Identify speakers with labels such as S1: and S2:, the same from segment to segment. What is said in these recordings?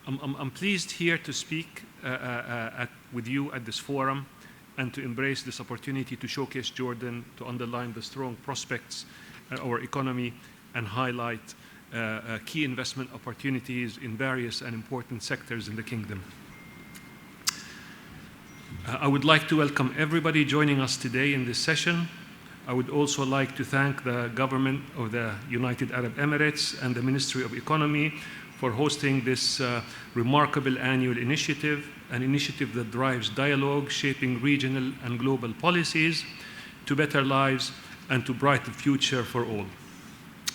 S1: I'm pleased here to speak with you at this forum and to embrace this opportunity to showcase Jordan, to underline the strong prospects in our economy and highlight key investment opportunities in various and important sectors in the kingdom. I would like to welcome everybody joining us today in this session. I would also like to thank the government of the United Arab Emirates and the Ministry of Economy for hosting this remarkable annual initiative, an initiative that drives dialogue, shaping regional and global policies to better lives and to brighter future for all.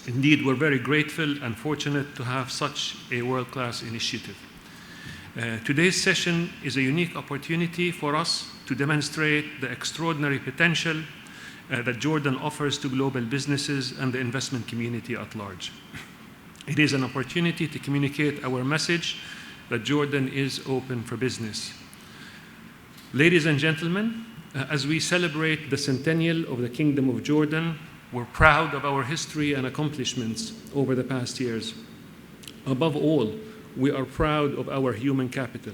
S1: Indeed, we're very grateful and fortunate to have such a world-class initiative. Today's session is a unique opportunity for us to demonstrate the extraordinary potential that Jordan offers to global businesses and the investment community at large. It is an opportunity to communicate our message that Jordan is open for business. Ladies and gentlemen, as we celebrate the centennial of the Kingdom of Jordan, we're proud of our history and accomplishments over the past years. Above all, we are proud of our human capital,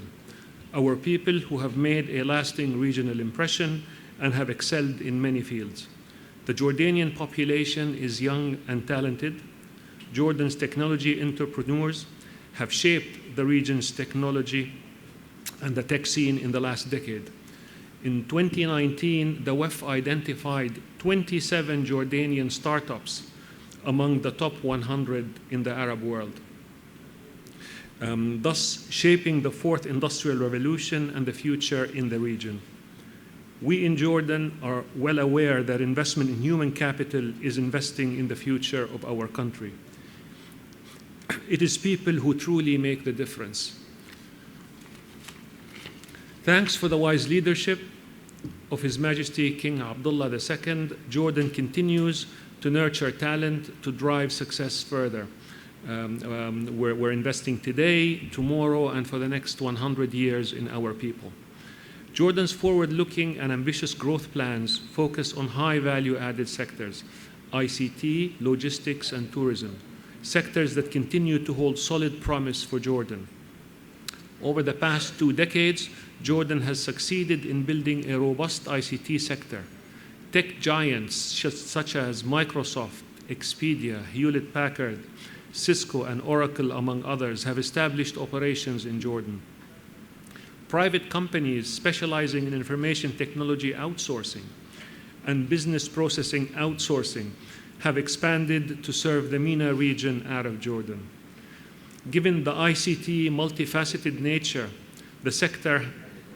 S1: our people who have made a lasting regional impression and have excelled in many fields. The Jordanian population is young and talented. Jordan's technology entrepreneurs have shaped the region's technology and the tech scene in the last decade. In 2019, the WEF identified 27 Jordanian startups among the top 100 in the Arab world, thus shaping the fourth industrial revolution and the future in the region. We in Jordan are well aware that investment in human capital is investing in the future of our country. It is people who truly make the difference. Thanks for the wise leadership of His Majesty King Abdullah II, Jordan continues to nurture talent to drive success further. We're investing today, tomorrow, and for the next 100 years in our people. Jordan's forward-looking and ambitious growth plans focus on high value-added sectors, ICT, logistics, and tourism, sectors that continue to hold solid promise for Jordan. Over the past 2 decades, Jordan has succeeded in building a robust ICT sector. Tech giants such as Microsoft, Expedia, Hewlett-Packard, Cisco, and Oracle, among others, have established operations in Jordan. Private companies specializing in information technology outsourcing and business processing outsourcing have expanded to serve the MENA region out of Jordan. Given the ICT multifaceted nature, the sector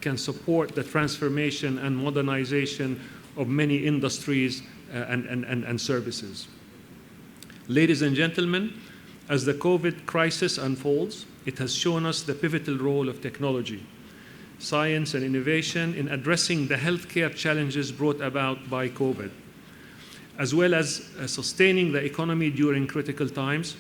S1: can support the transformation and modernization of many industries and services. Ladies and gentlemen, as the COVID crisis unfolds, it has shown us the pivotal role of technology, science, and innovation in addressing the healthcare challenges brought about by COVID, as well as sustaining the economy during critical times.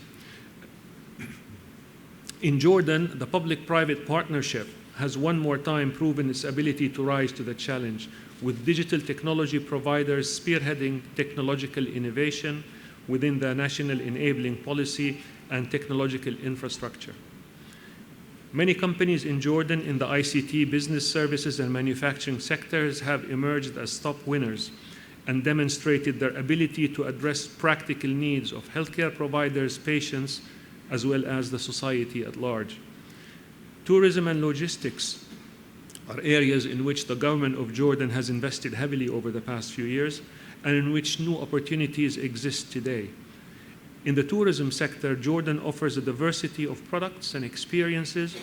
S1: In Jordan, the public-private partnership has one more time proven its ability to rise to the challenge, with digital technology providers spearheading technological innovation within the national enabling policy and technological infrastructure. Many companies in Jordan in the ICT, business services, and manufacturing sectors have emerged as top winners and demonstrated their ability to address practical needs of healthcare providers, patients, as well as the society at large. Tourism and logistics are areas in which the government of Jordan has invested heavily over the past few years and in which new opportunities exist today. In the tourism sector, Jordan offers a diversity of products and experiences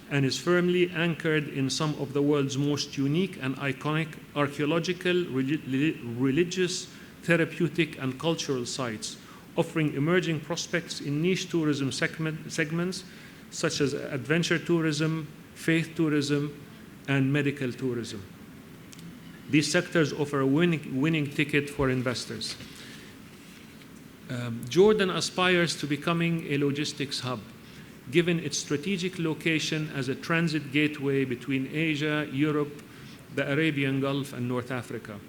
S1: and is firmly anchored in some of the world's most unique and iconic archaeological, religious, therapeutic, and cultural sites, offering emerging prospects in niche tourism segments such as adventure tourism, faith tourism, and medical tourism. These sectors offer a winning ticket for investors. Jordan aspires to becoming a logistics hub, given its strategic location as a transit gateway between Asia, Europe, the Arabian Gulf, and North Africa.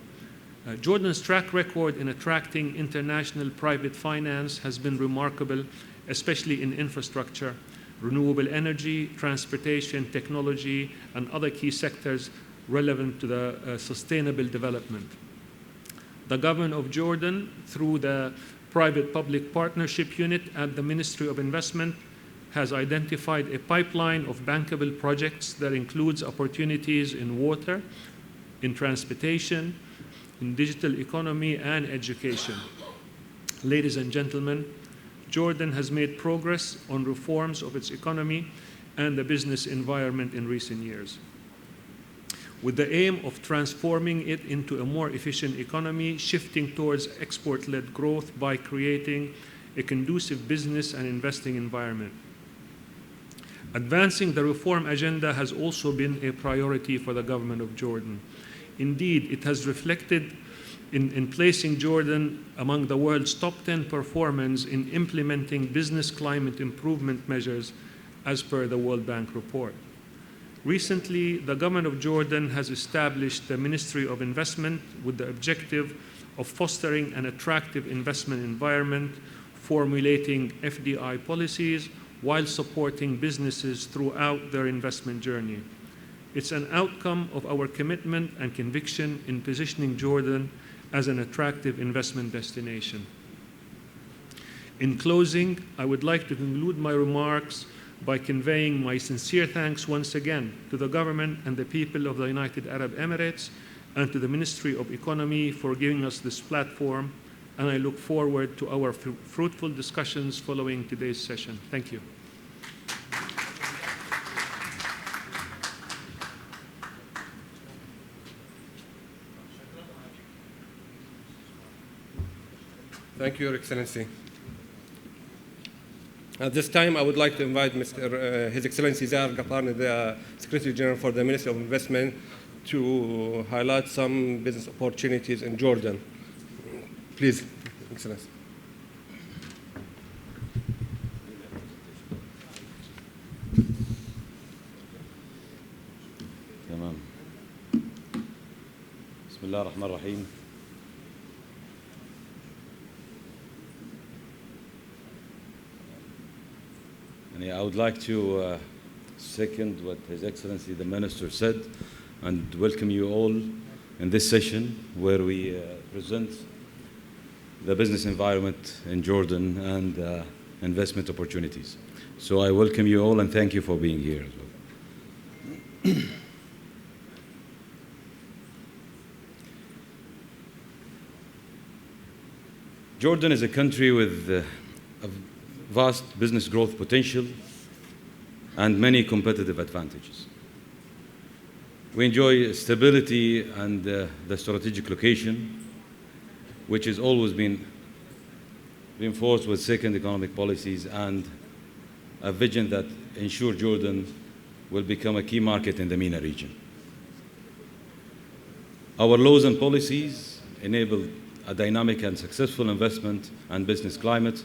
S1: Jordan's track record in attracting international private finance has been remarkable, especially in infrastructure, renewable energy, transportation, technology, and other key sectors relevant to the sustainable development. The government of Jordan, through the Private-Public Partnership Unit at the Ministry of Investment, has identified a pipeline of bankable projects that includes opportunities in water, in transportation, in digital economy, and education. Ladies and gentlemen, Jordan has made progress on reforms of its economy and the business environment in recent years, with the aim of transforming it into a more efficient economy, shifting towards export-led growth by creating a conducive business and investing environment. Advancing the reform agenda has also been a priority for the government of Jordan. Indeed, it has reflected in placing Jordan among the world's top 10 performers in implementing business climate improvement measures as per the World Bank report. Recently, the government of Jordan has established the Ministry of Investment with the objective of fostering an attractive investment environment, formulating FDI policies, while supporting businesses throughout their investment journey. It's an outcome of our commitment and conviction in positioning Jordan as an attractive investment destination. In closing, I would like to conclude my remarks by conveying my sincere thanks once again to the government and the people of the United Arab Emirates and to the Ministry of Economy for giving us this platform, and I look forward to our fruitful discussions following today's session. Thank you.
S2: Thank you, Your Excellency. At this time, I would like to invite His Excellency Zahar Ghaparni, the Secretary General for the Ministry of Investment, to highlight some business opportunities in Jordan. Please, Excellency.
S3: تمام. بسم الله الرحمن الرحيم. I would like to second what His Excellency the Minister said and welcome you all in this session where we present the business environment in Jordan and investment opportunities. So I welcome you all and thank you for being here as well. Jordan is a country with a vast business growth potential and many competitive advantages. We enjoy stability and the strategic location, which has always been reinforced with second economic policies and a vision that ensure Jordan will become a key market in the MENA region. Our laws and policies enable a dynamic and successful investment and business climate.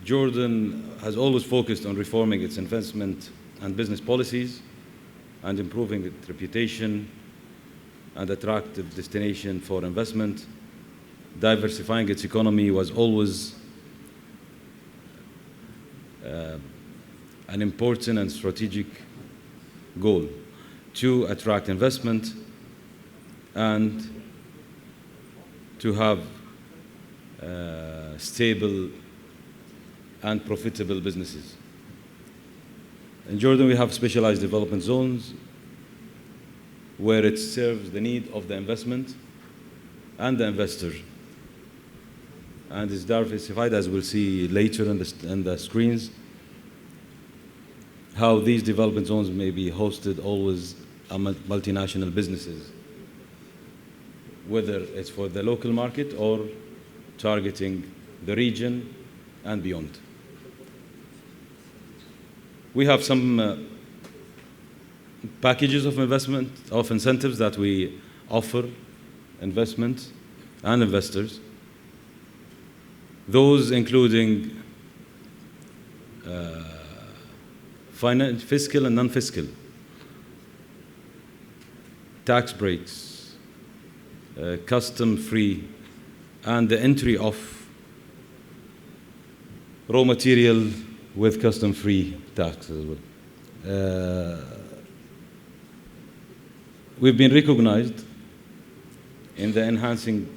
S3: Jordan has always focused on reforming its investment and business policies and improving its reputation and attractive destination for investment. Diversifying its economy was always an important and strategic goal to attract investment and to have stable and profitable businesses. In Jordan, we have specialized development zones where it serves the need of the investment and the investor, and is diversified, as we'll see later in the screens, how these development zones may be hosted always multinational businesses, whether it's for the local market or targeting the region and beyond. We have some packages of investment, of incentives that we offer investment and investors. Those including fiscal and non-fiscal, tax breaks, custom-free, and the entry of raw material with custom-free tax as well. We've been recognized in the Enhancing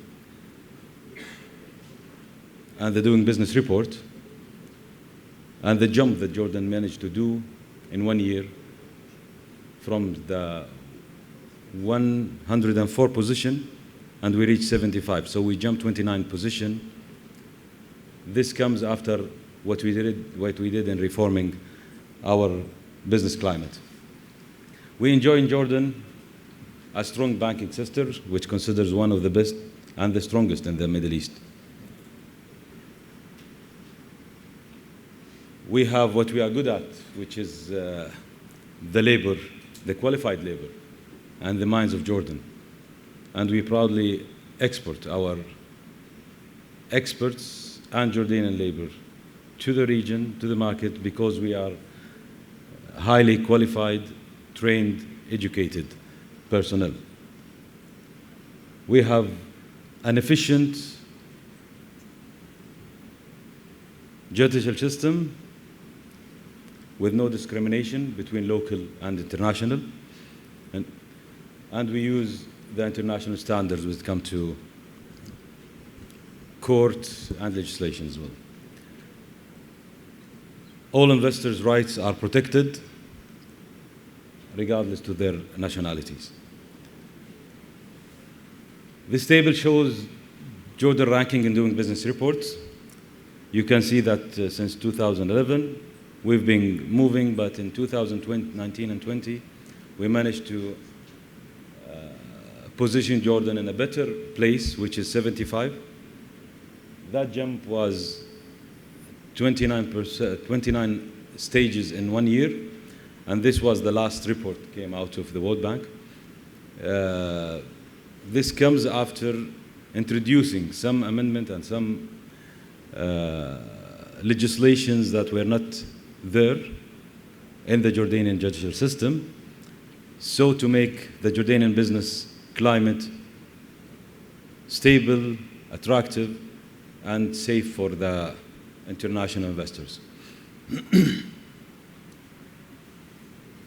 S3: and the Doing Business report, and the jump that Jordan managed to do in 1 year from the 104 position, and we reached 75. So we jumped 29 position. This comes after what we did in reforming our business climate. We enjoy in Jordan a strong banking sector, which considers one of the best and the strongest in the Middle East. We have what we are good at, which is the labor, the qualified labor, and the mines of Jordan. And we proudly export our experts and Jordanian labor to the region, to the market, because we are highly qualified, trained, educated personnel. We have an efficient judicial system with no discrimination between local and international. And we use the international standards when it comes to court and legislation as well. All investors' rights are protected regardless to their nationalities. This table shows Jordan ranking in Doing Business reports. You can see that since 2011, we've been moving, but in 2019 and 20, we managed to position Jordan in a better place, which is 75. That jump was 29 stages in 1 year, and this was the last report came out of the World Bank. This comes after introducing some amendment and some legislations that were not there in the Jordanian judicial system, so to make the Jordanian business climate stable, attractive, and safe for the international investors.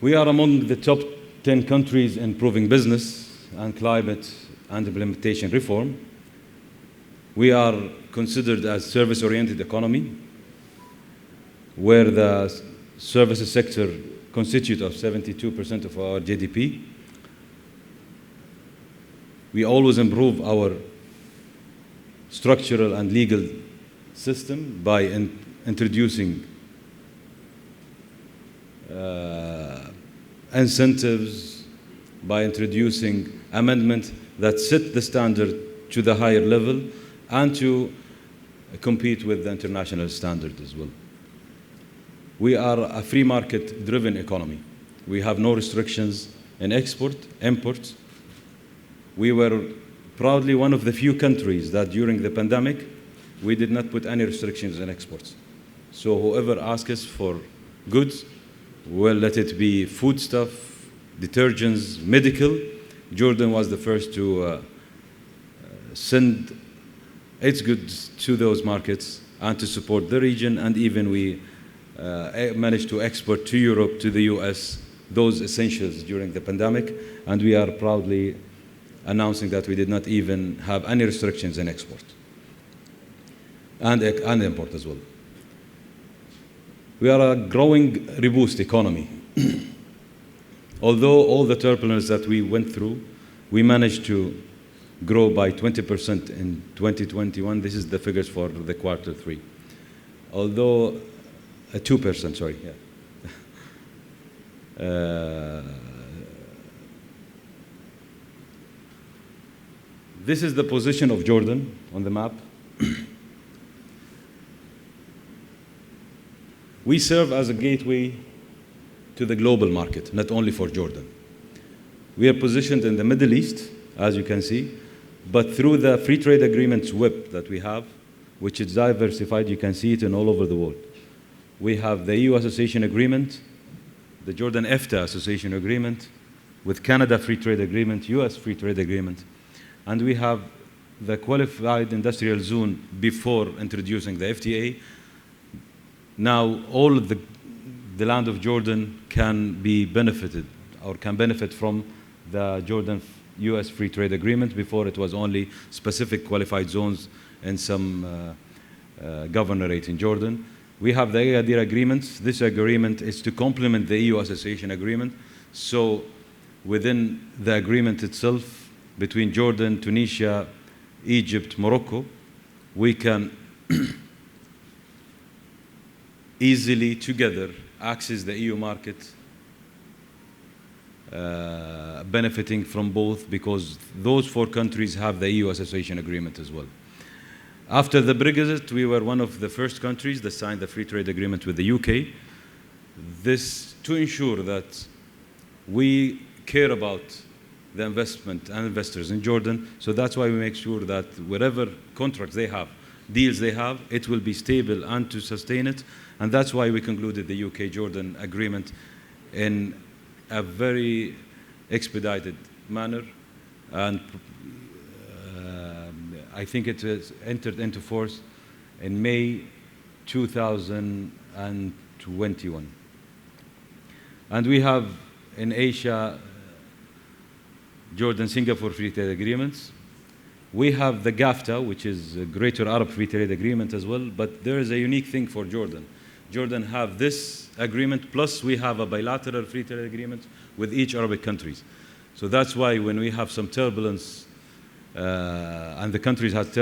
S3: We are among the top 10 countries in improving business and climate and implementation reform. We are considered as service-oriented economy, where the services sector constitutes of 72% of our GDP. We always improve our structural and legal system by introducing incentives, by introducing amendments that set the standard to the higher level and to compete with the international standard as well. We are a free market-driven economy. We have no restrictions in export, import. We were proudly one of the few countries that during the pandemic, we did not put any restrictions in exports. So whoever asks us for goods, well, let it be foodstuff, detergents, medical, Jordan was the first to send its goods to those markets and to support the region, and even we managed to export to Europe, to the US, those essentials during the pandemic, and we are proudly announcing that we did not even have any restrictions in export and import as well. We are a growing, robust economy. Although all the turbulence that we went through, we managed to grow by 20% in 2021. This is the figures for the quarter 3. Although 2%, sorry. Yeah. This is the position of Jordan on the map. We serve as a gateway to the global market, not only for Jordan. We are positioned in the Middle East, as you can see, but through the free trade agreements web that we have, which is diversified, you can see it in all over the world. We have the EU Association Agreement, the Jordan Ict Association Agreement, with Canada Free Trade Agreement, US Free Trade Agreement, and we have the Qualified Industrial Zone before introducing the FTA, now all of the land of Jordan can be benefited or can benefit from the Jordan-US Free Trade Agreement. Before it was only specific qualified zones in some governorate in Jordan. We have the Agadir Agreement. This agreement is to complement the EU Association Agreement. So within the agreement itself, between Jordan, Tunisia, Egypt, Morocco, we can easily together access the EU market, benefiting from both, because those 4 countries have the EU Association Agreement as well. After the Brexit, we were one of the first countries that signed the free trade agreement with the UK. This to ensure that we care about the investment and investors in Jordan. So that's why we make sure that whatever contracts they have, deals they have, it will be stable and to sustain it. And that's why we concluded the UK-Jordan agreement in a very expedited manner. And I think it was entered into force in May 2021. And we have in Asia, Jordan-Singapore Free Trade Agreements. We have the GAFTA, which is a Greater Arab Free Trade Agreement as well, but there is a unique thing for Jordan. Jordan have this agreement, plus we have a bilateral free trade agreement with each Arabic countries. So that's why when we have some turbulence, and the countries had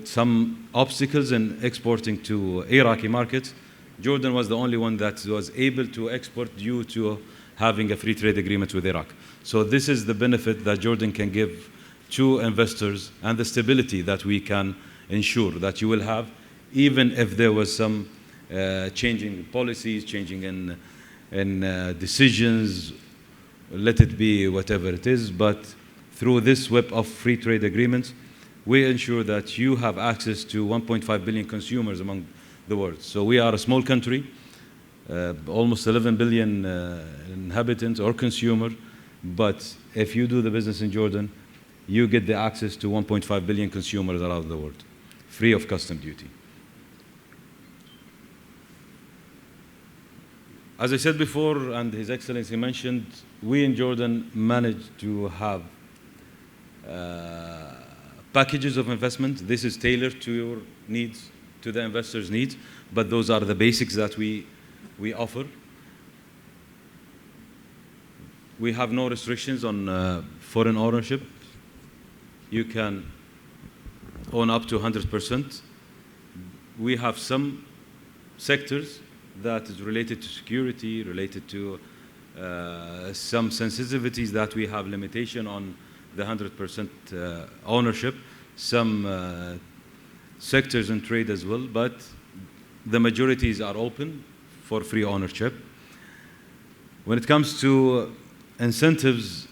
S3: some obstacles in exporting to Iraqi markets, Jordan was the only one that was able to export due to having a free trade agreement with Iraq. So this is the benefit that Jordan can give to investors and the stability that we can ensure that you will have, even if there was some changing policies, changing in decisions, let it be whatever it is, but through this web of free trade agreements, we ensure that you have access to 1.5 billion consumers among the world. So we are a small country, almost 11 billion inhabitants or consumer, but if you do the business in Jordan, you get the access to 1.5 billion consumers around the world, free of custom duty. As I said before, and His Excellency mentioned, we in Jordan managed to have packages of investment. This is tailored to your needs, to the investors' needs, but those are the basics that we offer. We have no restrictions on foreign ownership. You can own up to 100%. We have some sectors that is related to security, related to some sensitivities that we have limitation on the 100% ownership, some sectors in trade as well, but the majorities are open for free ownership. When it comes to incentives,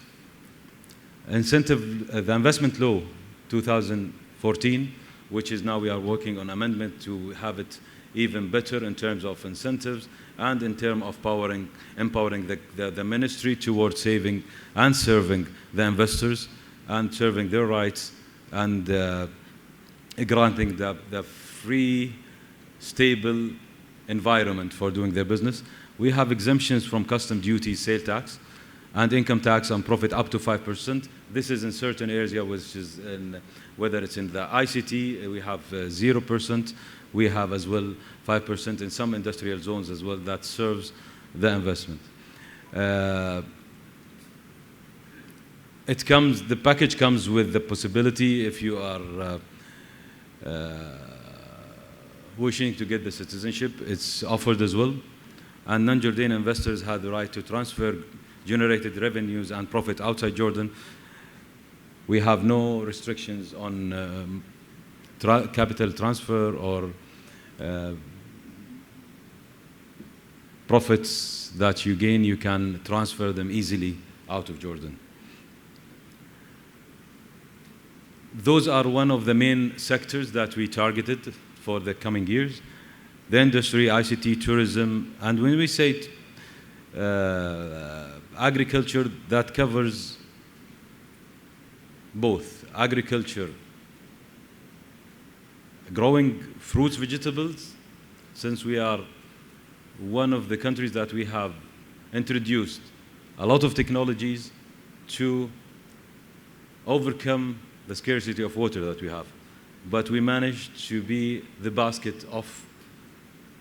S3: the investment law 2014, which is now we are working on amendment to have it even better in terms of incentives and in terms of empowering the ministry towards saving and serving the investors and serving their rights and granting the free, stable environment for doing their business. We have exemptions from custom duty, sale tax, and income tax on profit up to 5%. This is in certain areas, which is whether it's in the ICT, we have 0%. We have as well 5% in some industrial zones as well that serves the investment. The package comes with the possibility, if you are wishing to get the citizenship, it's offered as well. And non-Jordanian investors have the right to transfer generated revenues and profit outside Jordan. We have no restrictions on capital transfer or profits that you gain, you can transfer them easily out of Jordan. Those are one of the main sectors that we targeted for the coming years. The industry, ICT, tourism, and when we say agriculture, that covers both agriculture, growing fruits, vegetables, since we are one of the countries that we have introduced a lot of technologies to overcome the scarcity of water that we have. But we managed to be the basket of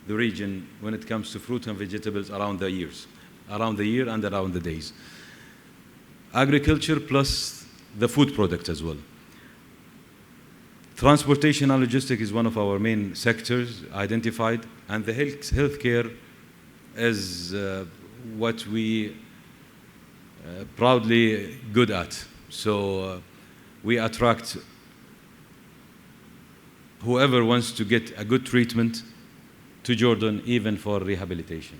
S3: the region when it comes to fruit and vegetables around the year and around the days. Agriculture plus the food product as well. Transportation and logistics is one of our main sectors identified, and the healthcare is what we proudly good at. So we attract whoever wants to get a good treatment to Jordan, even for rehabilitation.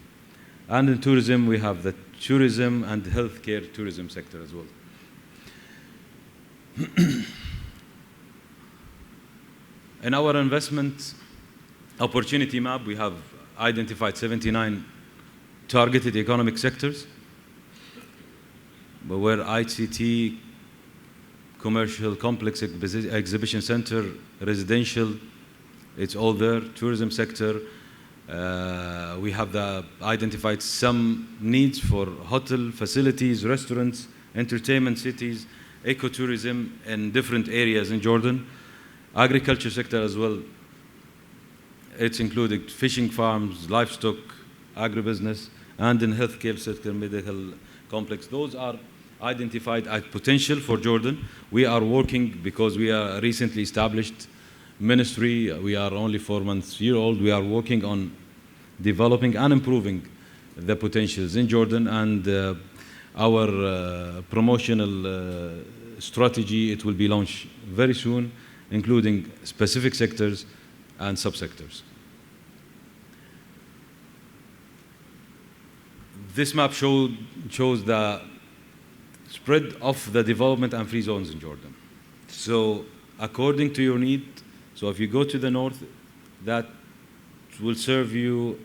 S3: And in tourism, we have the tourism and healthcare tourism sector as well. In our investment opportunity map, we have identified 79 targeted economic sectors, where ICT, commercial complex exhibition center, residential, it's all there, tourism sector. We have identified some needs for hotel facilities, restaurants, entertainment cities, ecotourism in different areas in Jordan. Agriculture sector as well. It's included fishing farms, livestock, agribusiness, and in healthcare sector, medical complex. Those are identified as potential for Jordan. We are working, because we are recently established ministry. We are only 4 months old. We are working on developing and improving the potentials in Jordan, and our promotional strategy, it will be launched very soon, including specific sectors and subsectors. This map shows the spread of the development and free zones in Jordan. So according to your need, so if you go to the north, that will serve you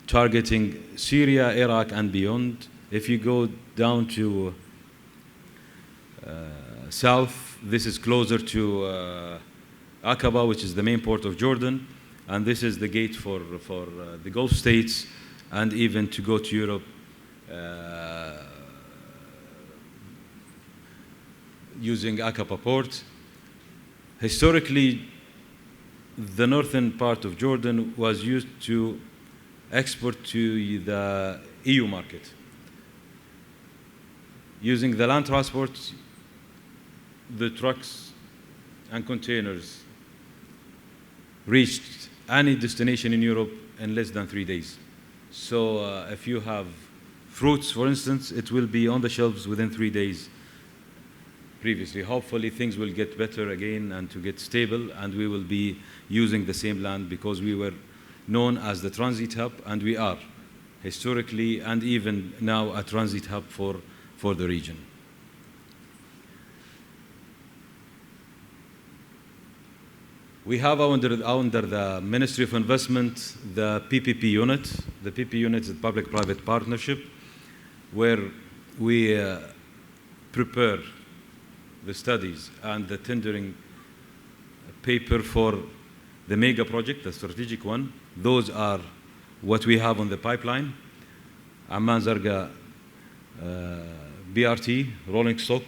S3: targeting Syria, Iraq, and beyond. If you go down to south, this is closer to Aqaba, which is the main port of Jordan, and this is the gate for the Gulf states, and even to go to Europe using Aqaba port. Historically, the northern part of Jordan was used to export to the EU market. Using the land transport, the trucks and containers reached any destination in Europe in less than 3 days. So if you have fruits, for instance, it will be on the shelves within 3 days previously. Hopefully things will get better again and to get stable, and we will be using the same land, because we were known as the transit hub, and we are historically and even now a transit hub for the region. We have under the Ministry of Investment the PPP unit. The PPP unit is a public-private partnership where we prepare the studies and the tendering paper for the mega project, the strategic one. Those are what we have on the pipeline. Amman Zarqa BRT, rolling stock.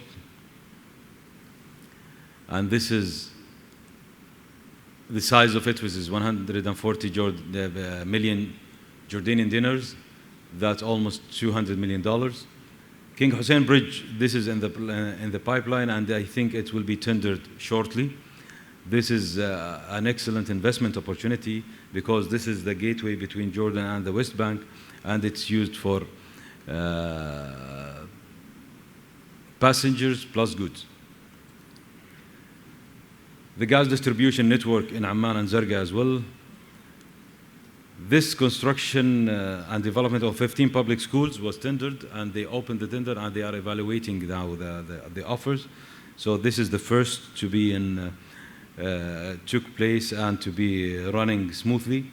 S3: And this is the size of it, which is 140 million Jordanian dinars. That's almost $200 million. King Hussein Bridge, this is in the pipeline, and I think it will be tendered shortly. This is an excellent investment opportunity, because this is the gateway between Jordan and the West Bank, and it's used for passengers plus goods. The gas distribution network in Amman and Zarqa as well. This construction and development of 15 public schools was tendered, and they opened the tender, and they are evaluating now the offers. So this is the first to be took place and to be running smoothly.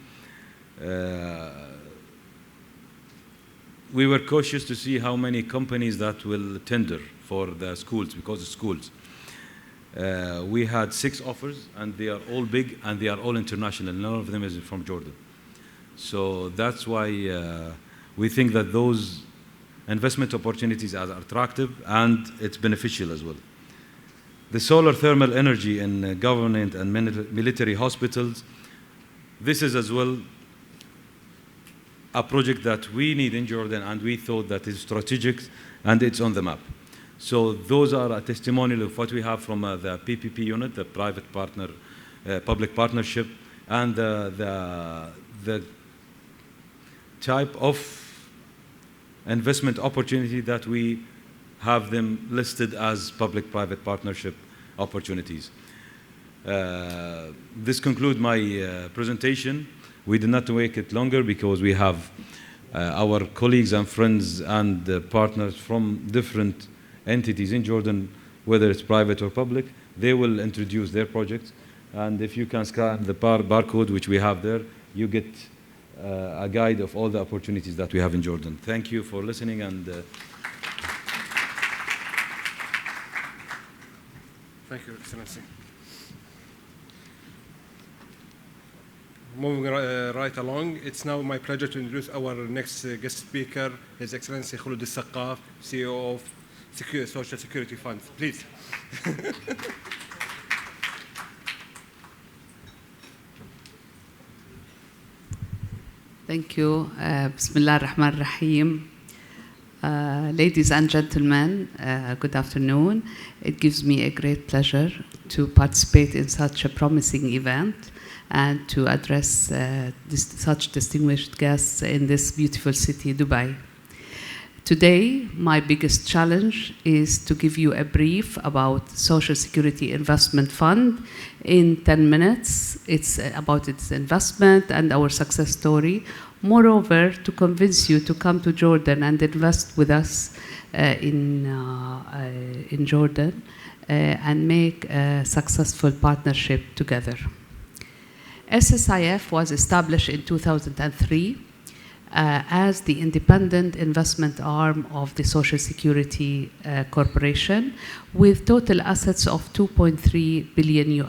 S3: We were cautious to see how many companies that will tender for the schools, because of schools. We had 6 offers, and they are all big, and they are all international. None of them is from Jordan. So that's why we think that those investment opportunities are attractive and it's beneficial as well. The solar thermal energy in government and military hospitals, this is as well a project that we need in Jordan, and we thought that is strategic and it's on the map. So those are a testimonial of what we have from the PPP unit, the private partner, public partnership, and the type of investment opportunity that we have them listed as public-private partnership opportunities. This concludes my presentation. We did not make it longer because we have our colleagues and friends and partners from different entities in Jordan, whether it's private or public. They will introduce their projects. And if you can scan the barcode which we have there, you get a guide of all the opportunities that we have in Jordan. Thank you for listening. And
S2: thank you, Excellency. Moving right along, it's now my pleasure to introduce our next guest speaker, His Excellency Khulud Al-Saqqaf, CEO of Social Security Fund. Please.
S4: Thank you. Bismillah ar-Rahman ar-Rahim. Ladies and gentlemen, good afternoon. It gives me a great pleasure to participate in such a promising event and to address such distinguished guests in this beautiful city, Dubai. Today, my biggest challenge is to give you a brief about Social Security Investment Fund in 10 minutes. It's about its investment and our success story. Moreover, to convince you to come to Jordan and invest with us in Jordan and make a successful partnership together. SSIF was established in 2003 as the independent investment arm of the Social Security Corporation with total assets of $2.3 billion.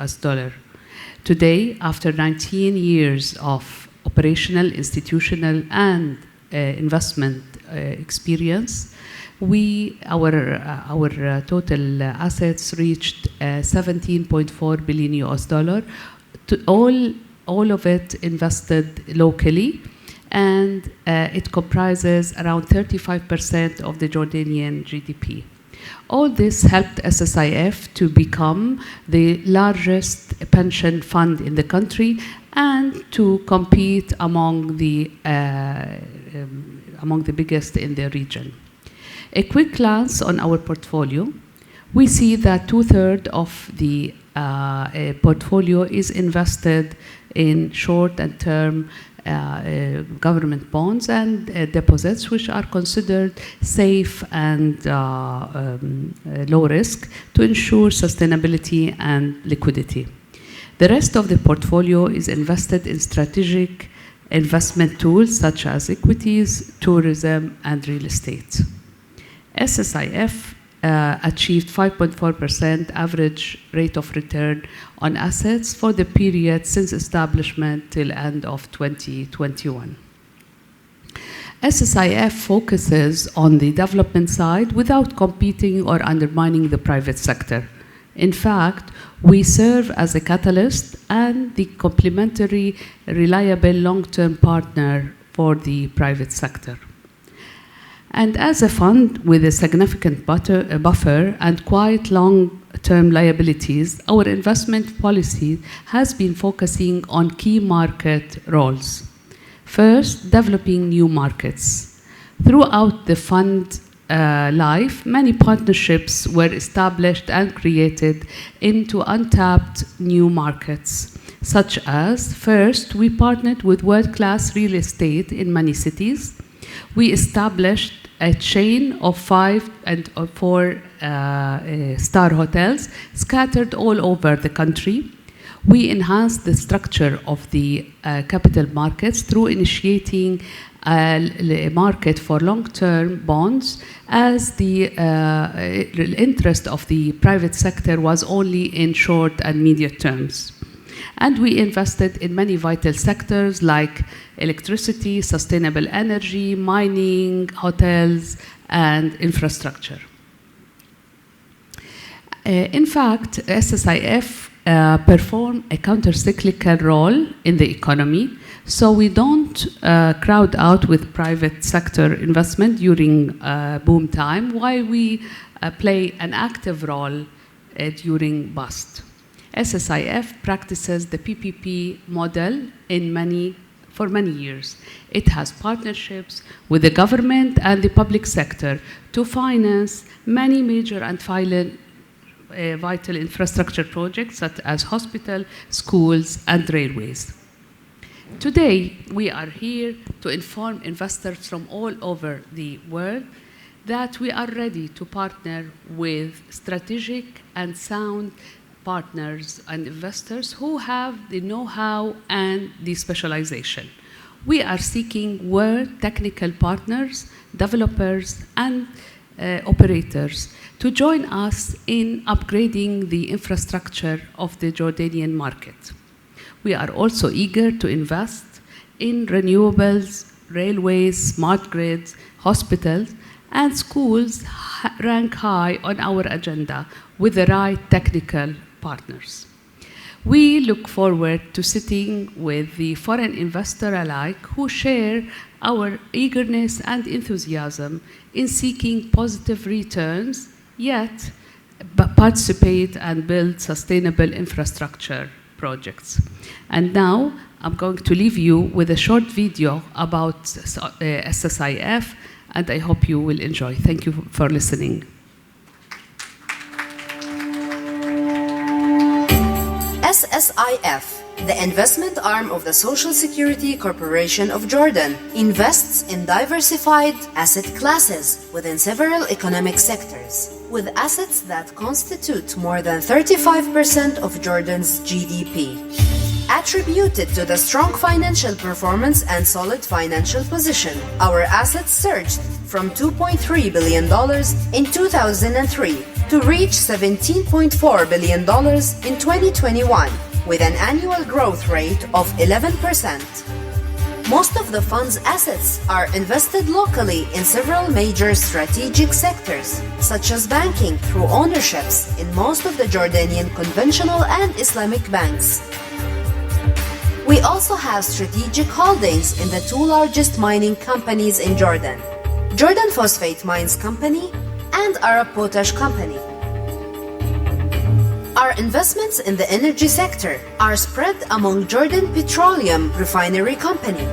S4: Today, after 19 years of operational, institutional, and investment experience, our total assets reached $17.4 billion, all of it invested locally, and it comprises around 35% of the Jordanian GDP. All this helped SSIF to become the largest pension fund in the country and to compete among the biggest in the region. A quick glance on our portfolio, we see that 2/3 of the portfolio is invested in short and term government bonds and deposits, which are considered safe and low risk to ensure sustainability and liquidity. The rest of the portfolio is invested in strategic investment tools such as equities, tourism, and real estate. SSIF achieved 5.4% average rate of return on assets for the period since establishment till end of 2021. SSIF focuses on the development side without competing or undermining the private sector. In fact, we serve as a catalyst and the complementary, reliable long-term partner for the private sector. And as a fund with a significant buffer and quite long-term liabilities, our investment policy has been focusing on key market roles. First, developing new markets. Throughout the fund life, many partnerships were established and created into untapped new markets, such as, first, we partnered with world-class real estate in many cities. We established a chain of 5 and 4-star hotels scattered all over the country. We enhanced the structure of the capital markets through initiating a market for long-term bonds, as the interest of the private sector was only in short and medium terms. And we invested in many vital sectors like electricity, sustainable energy, mining, hotels, and infrastructure. In fact, SSIF perform a counter-cyclical role in the economy, so we don't crowd out with private sector investment during boom time, while we play an active role during bust. SSIF practices the PPP model for many years. It has partnerships with the government and the public sector to finance many major and vital infrastructure projects such as hospitals, schools, and railways. Today, we are here to inform investors from all over the world that we are ready to partner with strategic and sound partners and investors who have the know-how and the specialization. We are seeking world technical partners, developers, and operators to join us in upgrading the infrastructure of the Jordanian market. We are also eager to invest in renewables, railways, smart grids, hospitals, and schools rank high on our agenda with the right technical partners. We look forward to sitting with the foreign investor alike who share our eagerness and enthusiasm in seeking positive returns, yet participate and build sustainable infrastructure projects. And now I'm going to leave you with a short video about SSIF, and I hope you will enjoy. Thank you for listening.
S5: SSIF, the investment arm of the Social Security Corporation of Jordan, invests in diversified asset classes within several economic sectors, with assets that constitute more than 35% of Jordan's GDP. Attributed to the strong financial performance and solid financial position, our assets surged from $2.3 billion in 2003 to reach $17.4 billion in 2021, with an annual growth rate of 11%. Most of the fund's assets are invested locally in several major strategic sectors, such as banking through ownerships in most of the Jordanian conventional and Islamic banks. We also have strategic holdings in the two largest mining companies in Jordan, Jordan Phosphate Mines Company and Arab Potash Company. Our investments in the energy sector are spread among Jordan Petroleum Refinery Company,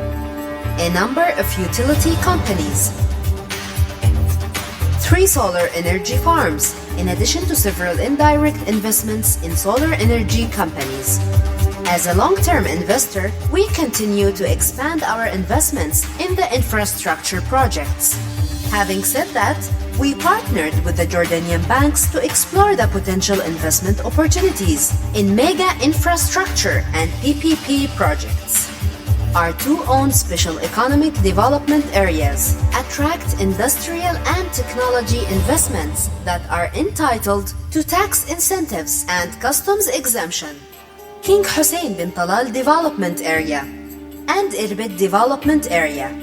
S5: a number of utility companies, 3 solar energy farms, in addition to several indirect investments in solar energy companies. As a long-term investor, we continue to expand our investments in the infrastructure projects. Having said that, we partnered with the Jordanian banks to explore the potential investment opportunities in mega infrastructure and PPP projects. Our two own special economic development areas attract industrial and technology investments that are entitled to tax incentives and customs exemption. King Hussein bin Talal Development Area and Irbid Development Area.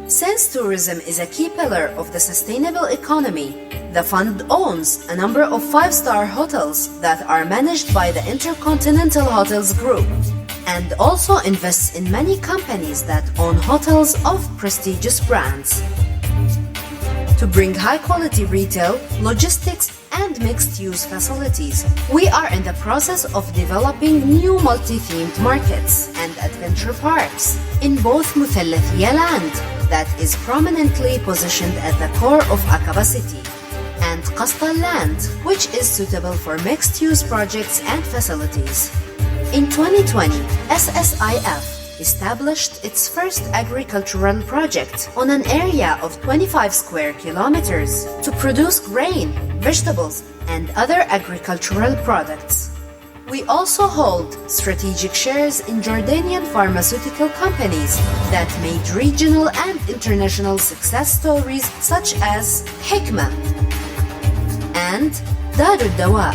S5: Since tourism is a key pillar of the sustainable economy, the fund owns a number of 5-star hotels that are managed by the Intercontinental Hotels Group, and also invests in many companies that own hotels of prestigious brands. To bring high-quality retail, logistics, and mixed-use facilities, we are in the process of developing new multi-themed markets and adventure parks in both Muthallathiyya land, that is prominently positioned at the core of Aqaba city, and Qastal land, which is suitable for mixed-use projects and facilities. In 2020, SSIF established its first agricultural project on an area of 25 square kilometers to produce grain, vegetables, and other agricultural products. We also hold strategic shares in Jordanian pharmaceutical companies that made regional and international success stories such as Hikma and Darud Dawa,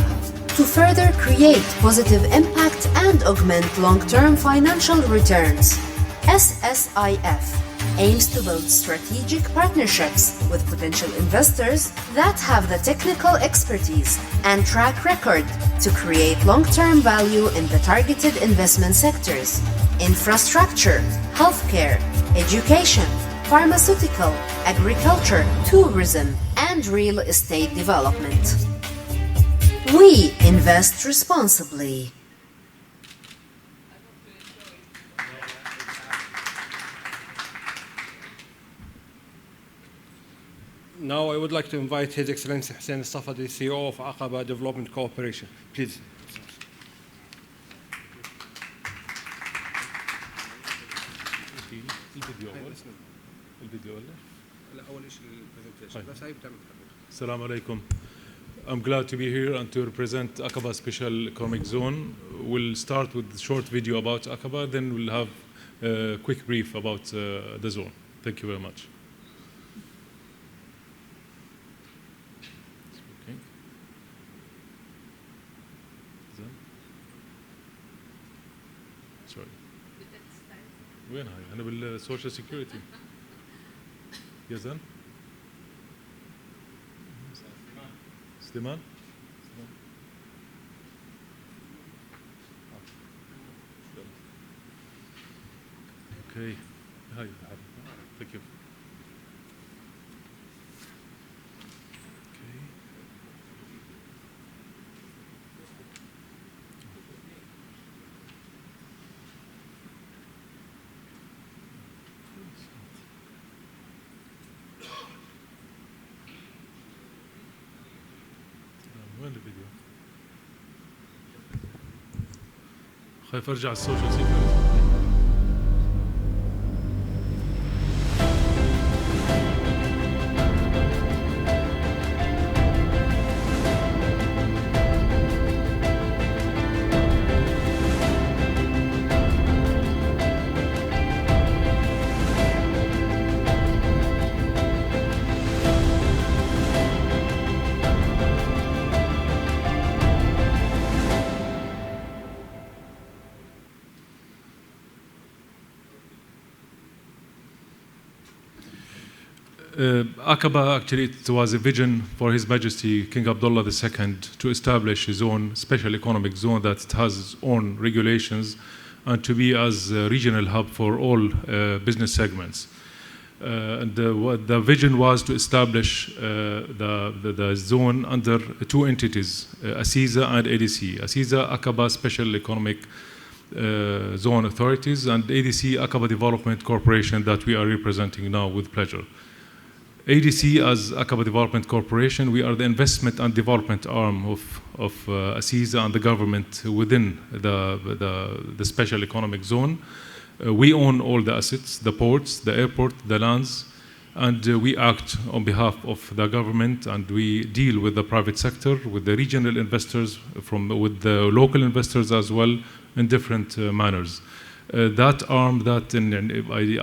S5: to further create positive impact and augment long-term financial returns. SSIF aims to build strategic partnerships with potential investors that have the technical expertise and track record to create long-term value in the targeted investment sectors: infrastructure, healthcare, education, pharmaceutical, agriculture, tourism, and real estate development. We invest responsibly.
S2: Now I would like to invite His Excellency Hussein Safadi, CEO of Aqaba Development Corporation. Please.
S6: Assalamu alaikum. I'm glad to be here and to represent Aqaba Special Economic Zone. We'll start with a short video about Aqaba, then we'll have a quick brief about the zone. Thank you very much. Sorry. وين هاي؟ أنا بالسوشيال سيكيورتي. يزن؟ سليمان؟ Okay. هاي. Thank you. وين الفيديو؟ خايف ارجع السوشيال سيكيورتي. Aqaba, actually, it was a vision for His Majesty King Abdullah II to establish his own special economic zone that has its own regulations and to be as a regional hub for all business segments. The vision was to establish the zone under two entities, ASIZA and ADC. ASIZA, Aqaba Special Economic Zone Authorities, and ADC, Aqaba Development Corporation, that we are representing now with pleasure. ADC, as Aqaba Development Corporation, we are the investment and development arm of ASIZA and the government within the special economic zone. We own all the assets, the ports, the airport, the lands, and we act on behalf of the government, and we deal with the private sector, with the regional investors, with the local investors as well, in different manners. That arm, that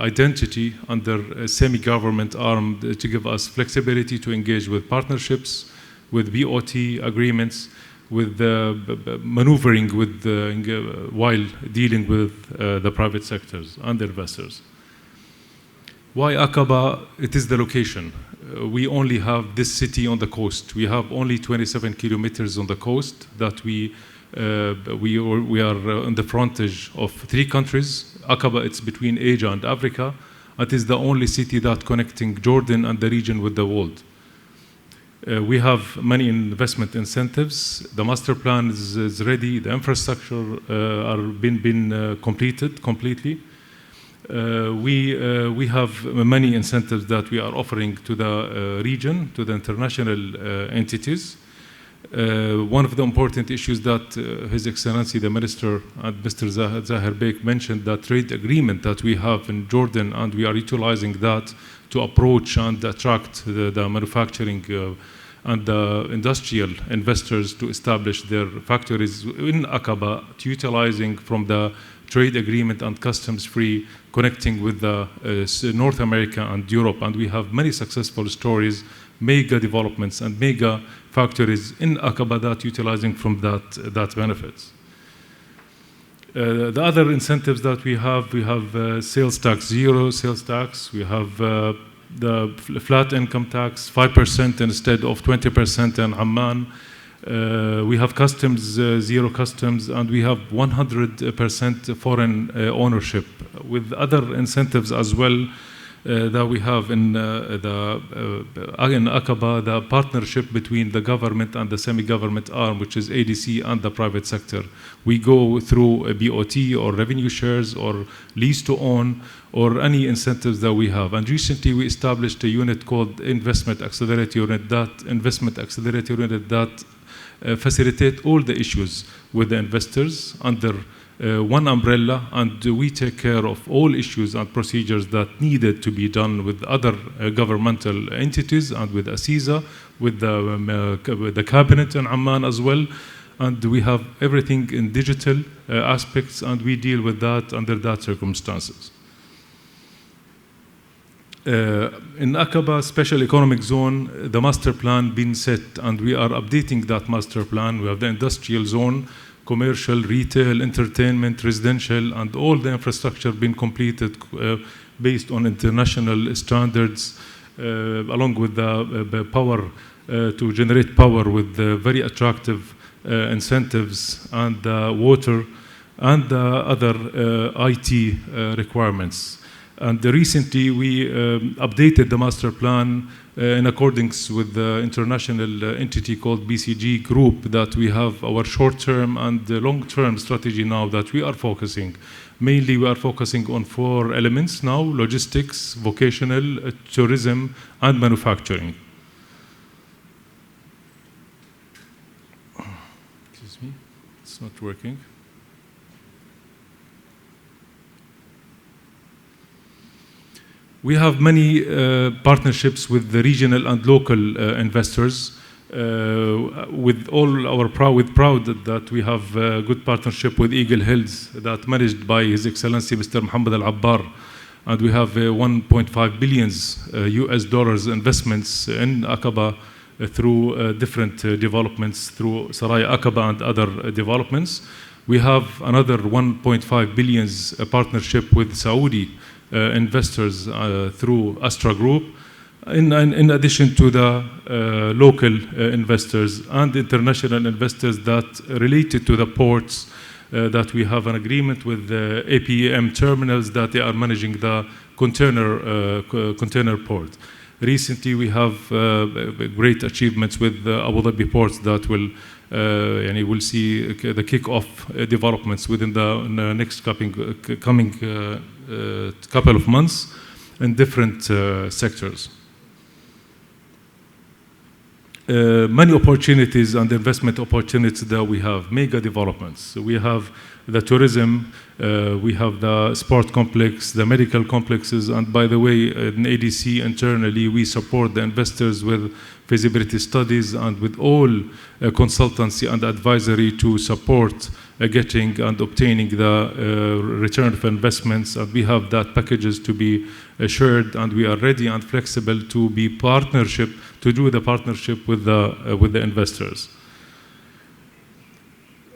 S6: identity under a semi-government arm to give us flexibility to engage with partnerships, with BOT agreements, with maneuvering with while dealing with the private sectors and the investors. Why Aqaba? It is the location. We only have this city on the coast. We have only 27 kilometers on the coast that we are on the frontage of 3 countries. Aqaba, it's between Asia and Africa. It is the only city that connecting Jordan and the region with the world. We have many investment incentives. The master plan is ready. The infrastructure are been completed completely. We have many incentives that we are offering to the region, to the international entities. One of the important issues that His Excellency the Minister and Mr. Zahir Bek mentioned, that trade agreement that we have in Jordan, and we are utilizing that to approach and attract the manufacturing and the industrial investors to establish their factories in Aqaba, utilizing from the trade agreement and customs-free connecting with North America and Europe. And we have many successful stories, mega developments and mega factories in Aqaba that utilizing from that benefits. The other incentives that we have sales tax, zero sales tax. We have the flat income tax, 5% instead of 20% in Amman. We have customs, zero customs, and we have 100% foreign ownership, with other incentives as well that we have in Aqaba, the partnership between the government and the semi-government arm, which is ADC and the private sector. We go through a BOT or revenue shares or lease to own or any incentives that we have. And recently we established a unit called Investment Accelerator Unit, that facilitate all the issues with the investors under one umbrella, and we take care of all issues and procedures that needed to be done with other governmental entities and with ASISA, with the cabinet in Amman as well. And we have everything in digital aspects, and we deal with that under that circumstances. In Aqaba Special Economic Zone, the master plan been set, and we are updating that master plan. We have the industrial zone, commercial, retail, entertainment, residential, and all the infrastructure been completed based on international standards, along with the power, to generate power with very attractive incentives, and water, and other IT requirements. And recently we updated the master plan in accordance with the international entity called BCG Group, that we have our short-term and long-term strategy now that we are focusing. Mainly we are focusing on 4 elements now: logistics, vocational, tourism, and manufacturing. Excuse me, it's not working. We have many partnerships with the regional and local investors. With proud that we have a good partnership with Eagle Hills, that managed by His Excellency Mr. Mohammed Al Abbar, and we have 1.5 billion US dollars investments in Aqaba through different developments, through Saraya Aqaba and other developments. We have another 1.5 billion partnership with Saudi investors through Astra Group, in addition to the local investors and international investors that related to the ports, that we have an agreement with the APM terminals that they are managing the container port. Recently we have great achievements with Abu Dhabi ports that will we'll see the kick-off developments within the next coming couple of months in different sectors. Many opportunities and investment opportunities that we have, mega developments. We have the tourism, we have the sport complex, the medical complexes, and by the way, in ADC internally, we support the investors with feasibility studies and with all consultancy and advisory to support getting and obtaining the return of investments. And we have that packages to be assured, and we are ready and flexible to be to do the partnership with the investors.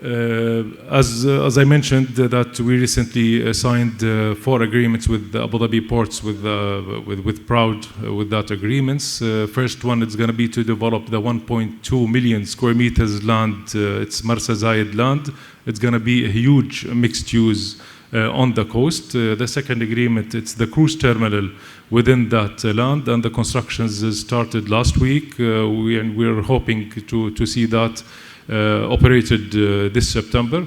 S6: As I mentioned, that we recently signed 4 agreements with the Abu Dhabi ports with Proud with that agreements. First one is going to be to develop the 1.2 million square meters land. It's Marsa Zayed land. It's going to be a huge mixed use on the coast. The second agreement, it's the cruise terminal within that land, and the constructions started last week. We're hoping to see that operated this September.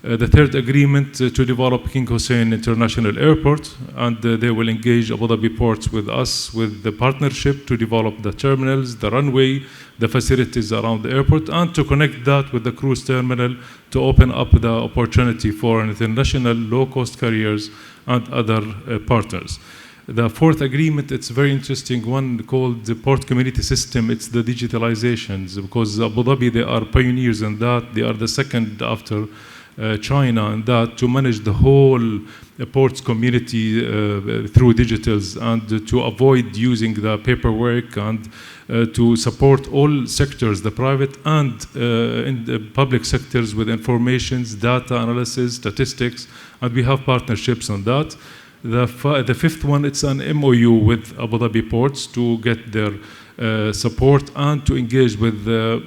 S6: The third agreement to develop King Hussein International Airport, and they will engage Abu Dhabi ports with us with the partnership to develop the terminals, the runway, the facilities around the airport, and to connect that with the cruise terminal to open up the opportunity for international low-cost carriers and other partners. The fourth agreement, it's a very interesting one called the Port Community System. It's the digitalizations, because Abu Dhabi, they are pioneers in that. They are the second after China, and that to manage the whole ports community through digitals, and to avoid using the paperwork, and to support all sectors, the private and in the public sectors, with informations, data analysis, statistics, and we have partnerships on that. The fifth one, it's an MOU with Abu Dhabi ports to get their support and to engage with the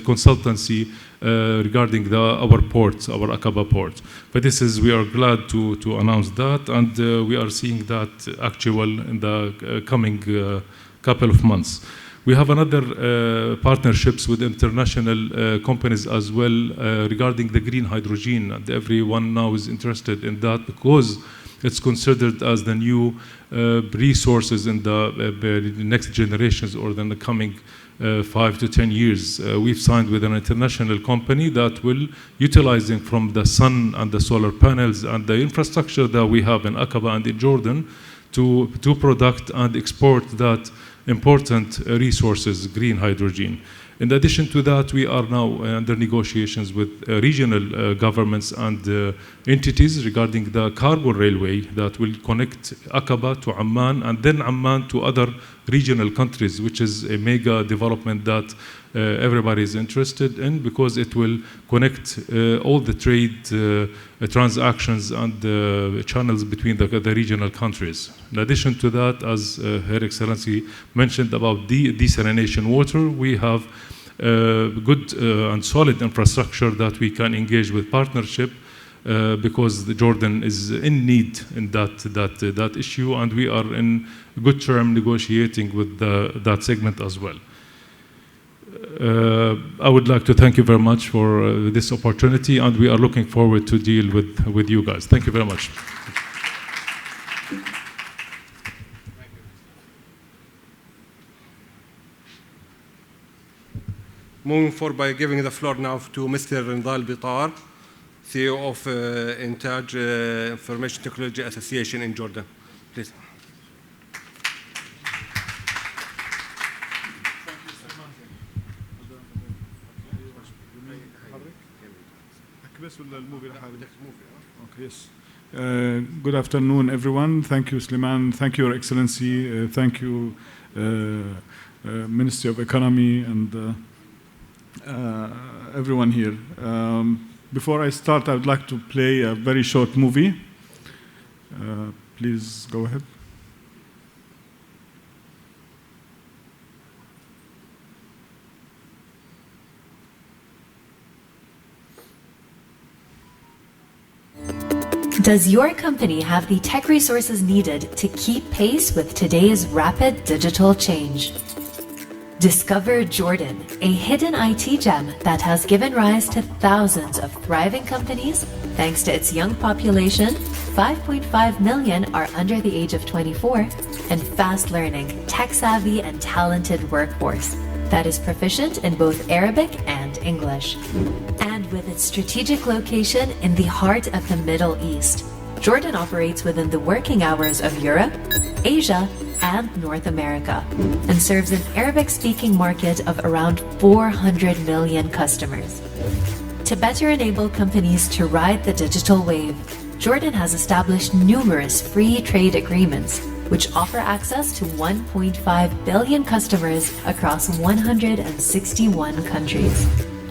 S6: consultancy regarding our ports, our Aqaba port. But we are glad to announce that, and we are seeing that actual in the coming couple of months. We have another partnerships with international companies as well regarding the green hydrogen, and everyone now is interested in that because it's considered as the new resources in the next generations or in the coming 5 to 10 years. We've signed with an international company that will, utilizing from the sun and the solar panels and the infrastructure that we have in Aqaba and in Jordan, to product and export that important resources, green hydrogen. In addition to that, we are now under negotiations with regional governments and entities regarding the carbon railway that will connect Aqaba to Amman and then Amman to other regional countries, which is a mega development that everybody is interested in because it will connect all the trade transactions and channels between the regional countries. In addition to that, as Her Excellency mentioned about desalination water, we have good and solid infrastructure that we can engage with partnership because Jordan is in need in that issue, and we are in good term negotiating with that segment as well. I would like to thank you very much for this opportunity, and we are looking forward to deal with you guys. Thank you very much.
S2: Moving forward by giving the floor now to Mr. Nidal Bitar, CEO of Intaj Information Technology Association in Jordan. Please.
S7: Okay, yes. Good afternoon, everyone. Thank you, Sliman. Thank you, Your Excellency. Thank you, Ministry of Economy, and everyone here. Before I start, I would like to play a very short movie. Please go ahead.
S8: Does your company have the tech resources needed to keep pace with today's rapid digital change? Discover Jordan, a hidden IT gem that has given rise to thousands of thriving companies thanks to its young population. 5.5 million are under the age of 24, and fast-learning, tech-savvy, and talented workforce that is proficient in both Arabic and English. And with its strategic location in the heart of the Middle East, Jordan operates within the working hours of Europe, Asia, and North America, and serves an Arabic-speaking market of around 400 million customers. To better enable companies to ride the digital wave, Jordan has established numerous free trade agreements which offer access to 1.5 billion customers across 161 countries,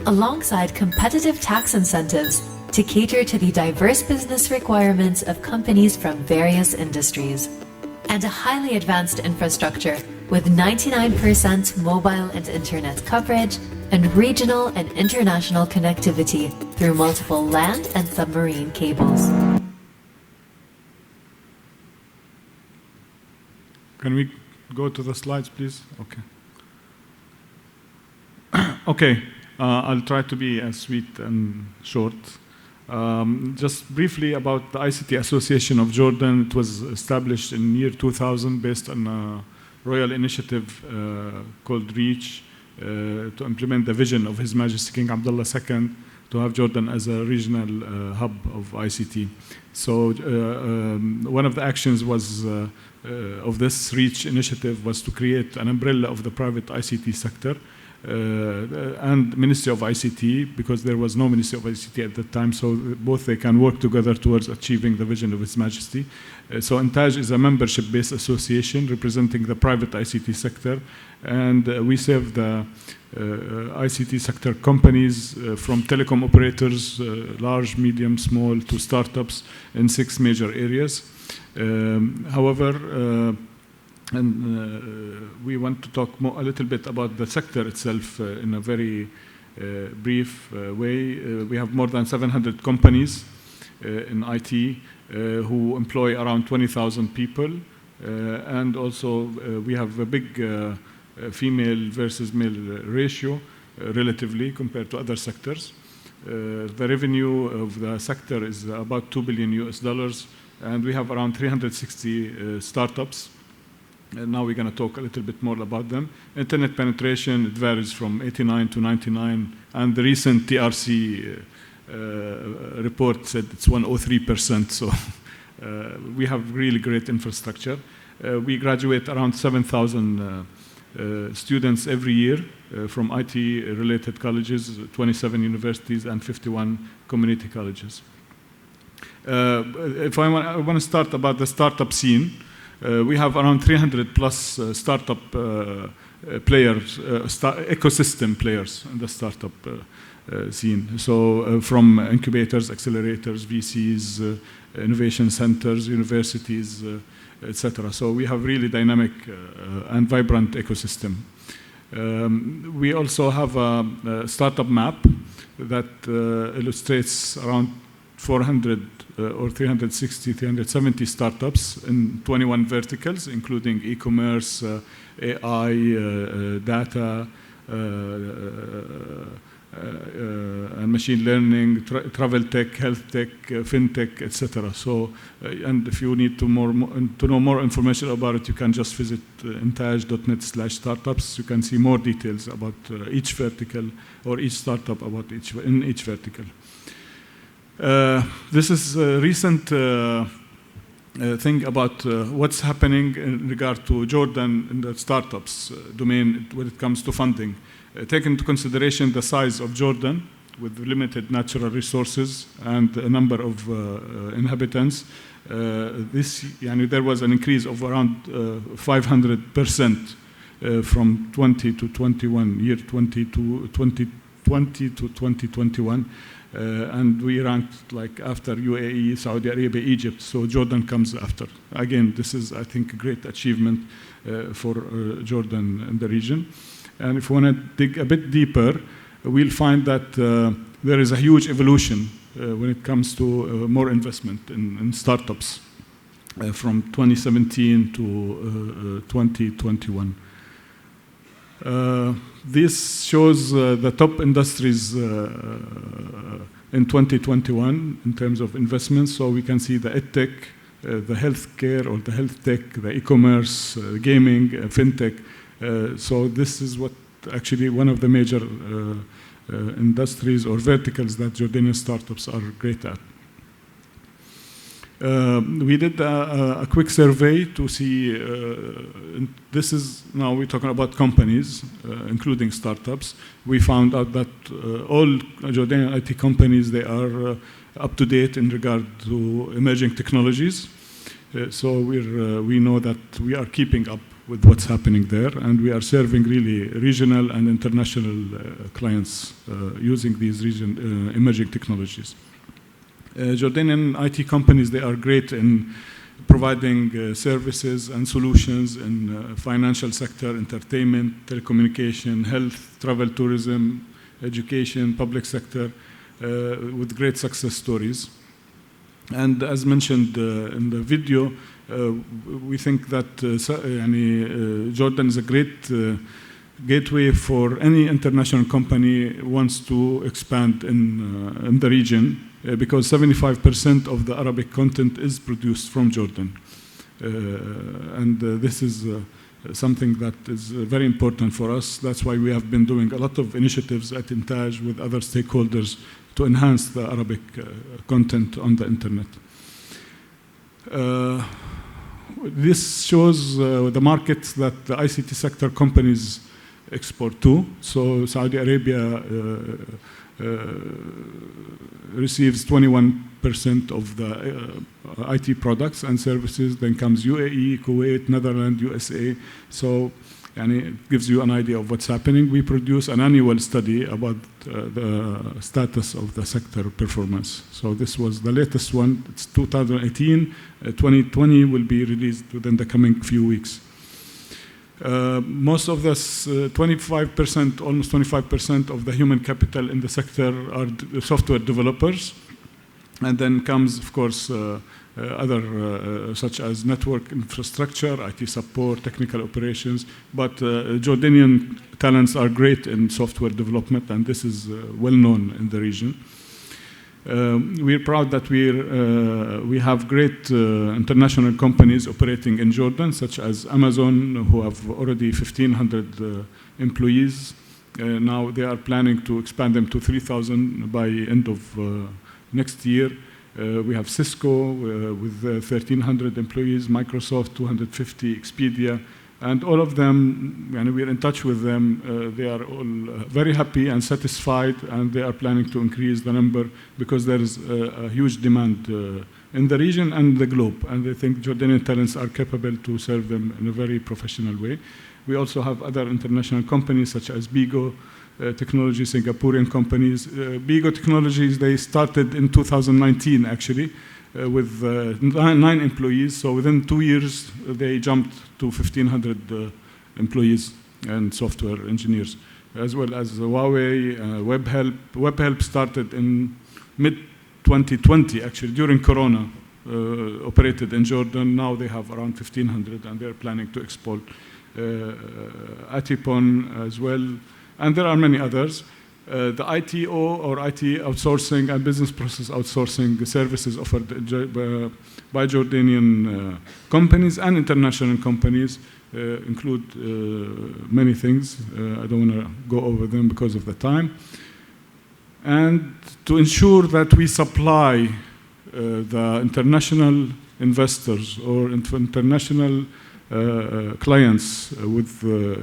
S8: alongside competitive tax incentives to cater to the diverse business requirements of companies from various industries, and a highly advanced infrastructure with 99% mobile and internet coverage and regional and international connectivity through multiple land and submarine cables.
S7: Can we go to the slides, please? Okay. Okay, I'll try to be sweet and short. Just briefly about the Ict Association of Jordan. It was established in year 2000 based on a royal initiative called REACH to implement the vision of His Majesty King Abdullah II to have Jordan as a regional hub of ICT. So one of the actions was of this REACH initiative was to create an umbrella of the private ICT sector and Ministry of ICT, because there was no Ministry of ICT at the time, so both they can work together towards achieving the vision of His Majesty. So INTAJ is a membership-based association representing the private ICT sector, and we serve the ICT sector companies from telecom operators, large, medium, small, to startups in 6 major areas. However, we want to talk a little bit about the sector itself in a very brief way. We have more than 700 companies in IT who employ around 20,000 people. And also we have a big female versus male ratio relatively compared to other sectors. The revenue of the sector is about $2 billion, and we have around 360 startups. And now we're going to talk a little bit more about them. Internet penetration, it varies from 89 to 99, and the recent TRC report said it's 103%, so we have really great infrastructure. We graduate around 7,000 students every year from IT-related colleges, 27 universities, and 51 community colleges. If I want to start about the startup scene, we have around 300 plus startup players, ecosystem players in the startup scene. So from incubators, accelerators, VCs, innovation centers, universities, etc. So we have really dynamic and vibrant ecosystem. We also have a startup map that illustrates around 400 or 360, 370 startups in 21 verticals, including e-commerce, AI, data, and machine learning, travel tech, health tech, fintech, etc. So, and if you need to know more information about it, you can just visit intaj.net/startups. You can see more details about each vertical or each startup about in each vertical. This is a recent thing about what's happening in regard to Jordan in the startups domain when it comes to funding. Take into consideration the size of Jordan with limited natural resources and a number of inhabitants. There was an increase of around 500% from 20 to 21, year 20 to 2020 to 2021. And we ranked like after UAE, Saudi Arabia, Egypt, so Jordan comes after. Again, this is, I think, a great achievement for Jordan in the region. And if we want to dig a bit deeper, we'll find that there is a huge evolution when it comes to more investment in startups from 2017 to 2021. This shows the top industries in 2021 in terms of investments. So we can see the EdTech, the healthcare or the health tech, the e-commerce, gaming, fintech. So this is what actually one of the major industries or verticals that Jordanian startups are great at. We did a quick survey to see, this is, now we're talking about companies, including startups. We found out that all Jordanian IT companies, they are up to date in regard to emerging technologies. So we know that we are keeping up with what's happening there, and we are serving really regional and international clients using these emerging technologies. Jordanian IT companies, they are great in providing services and solutions in financial sector, entertainment, telecommunication, health, travel, tourism, education, public sector, with great success stories. And as mentioned in the video, we think that Jordan is a great gateway for any international company who wants to expand in the region, because 75% of the Arabic content is produced from Jordan. And this is something that is very important for us. That's why we have been doing a lot of initiatives at Intaj with other stakeholders to enhance the Arabic content on the internet. This shows the markets that the ICT sector companies export to. So Saudi Arabia receives 21% of the IT products and services. Then comes UAE, Kuwait, Netherlands, USA. So and it gives you an idea of what's happening. We produce an annual study about the status of the sector performance. So this was the latest one. It's 2018. 2020 will be released within the coming few weeks. Most of this 25%, almost 25% of the human capital in the sector are software developers. And then comes, of course, other such as network infrastructure, IT support, technical operations. But Jordanian talents are great in software development, and this is well known in the region. We're proud that we have great international companies operating in Jordan, such as Amazon, who have already 1,500 employees. Now they are planning to expand them to 3,000 by end of next year. We have Cisco with 1,300 employees, Microsoft 250, Expedia, and all of them, and we're in touch with them. They are all very happy and satisfied, and they are planning to increase the number because there is a huge demand in the region and the globe. And I think Jordanian talents are capable to serve them in a very professional way. We also have other international companies such as Bigo Technology, Singaporean companies. Bigo Technologies, they started in 2019 actually with 9 employees. So within 2 years, they jumped to 1,500 employees and software engineers, as well as Huawei, WebHelp. WebHelp started in mid-2020 actually, during Corona, operated in Jordan. Now they have around 1,500 and they're planning to export. Atipon as well. And there are many others. The ITO or IT outsourcing and business process outsourcing services offered by Jordanian companies and international companies include many things. I don't want to go over them because of the time. And to ensure that we supply the international investors or international clients with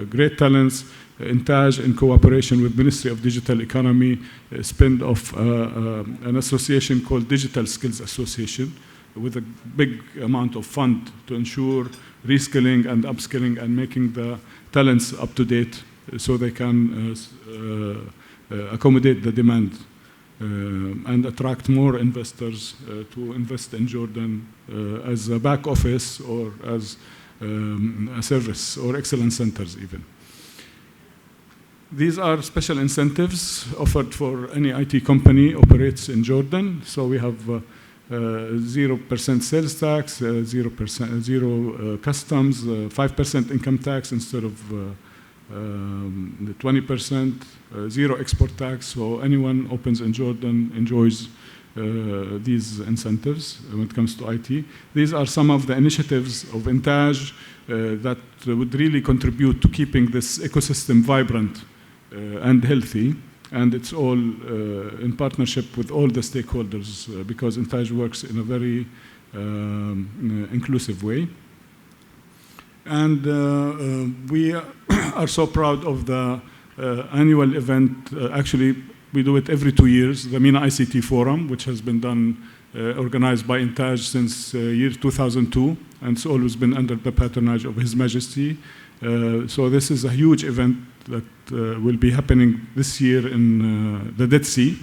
S7: great talents, Intaj, in cooperation with Ministry of Digital Economy, spinned off an association called Digital Skills Association with a big amount of fund to ensure reskilling and upskilling and making the talents up to date so they can accommodate the demand and attract more investors to invest in Jordan as a back office or as a service or excellence centers even. These are special incentives offered for any IT company operates in Jordan. So we have 0% sales tax, 0% zero customs, 5% income tax instead of 20%, 0 export tax. So anyone opens in Jordan enjoys these incentives when it comes to IT. These are some of the initiatives of Intaj that would really contribute to keeping this ecosystem vibrant and healthy, and it's all in partnership with all the stakeholders because Intaj works in a very inclusive way. And we are so proud of the annual event. Actually, we do it every 2 years, the MENA ICT Forum, which has been done, organized by Intaj since year 2002, and it's always been under the patronage of His Majesty. So this is a huge event that will be happening this year in the Dead Sea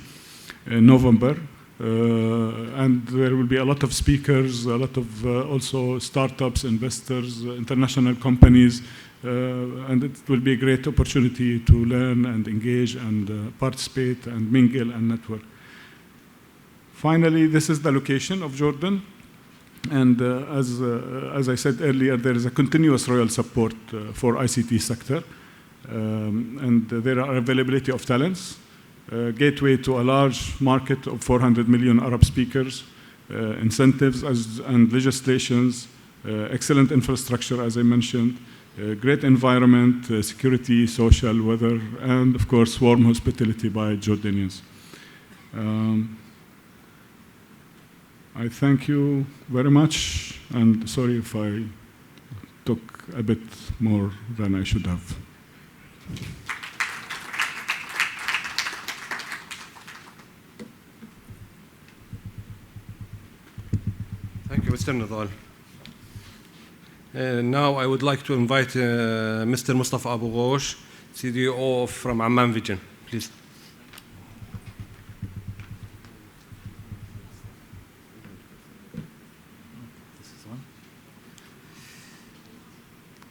S7: in November. And there will be a lot of speakers, a lot of also startups, investors, international companies, and it will be a great opportunity to learn and engage and participate and mingle and network. Finally, this is the location of Jordan. And as I said earlier, there is a continuous royal support for ICT sector. And there are availability of talents, gateway to a large market of 400 million Arab speakers, incentives and legislations, excellent infrastructure, as I mentioned, great environment, security, social, weather, and of course, warm hospitality by Jordanians. I thank you very much, and sorry if I took a bit more than I should have.
S2: Mr. Nidal. Now I would like to invite Mr. Mustafa Abu Ghosh, CDO from Amman Vision, please.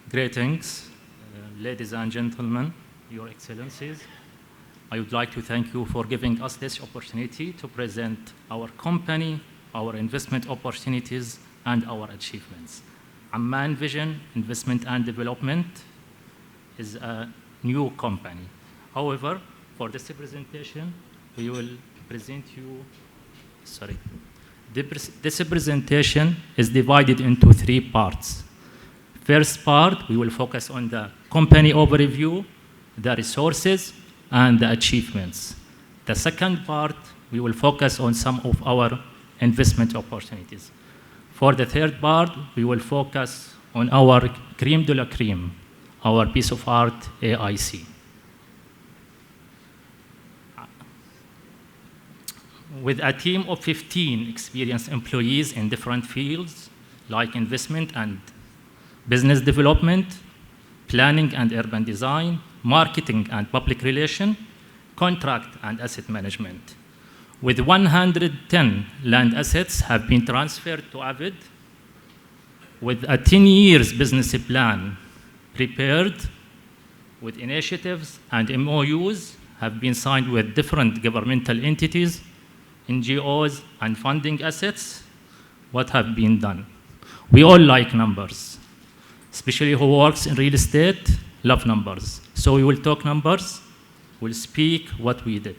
S9: Greetings, ladies and gentlemen, Your Excellencies. I would like to thank you for giving us this opportunity to present our company, our investment opportunities, and our achievements. Amman Vision Investment and Development is a new company. However, for this presentation, we will present you, This presentation is divided into 3 parts. First part, we will focus on the company overview, the resources, and the achievements. The second part, we will focus on some of our investment opportunities. For the third part, we will focus on our crème de la crème, our piece of art, AIC. With a team of 15 experienced employees in different fields, like investment and business development, planning and urban design, marketing and public relation, contract and asset management. With 110 land assets have been transferred to Avid, with a 10 years business plan prepared, with initiatives and MOUs have been signed with different governmental entities, NGOs, and funding assets. What have been done? We all like numbers, especially who works in real estate, love numbers. So we will talk numbers, we'll speak what we did.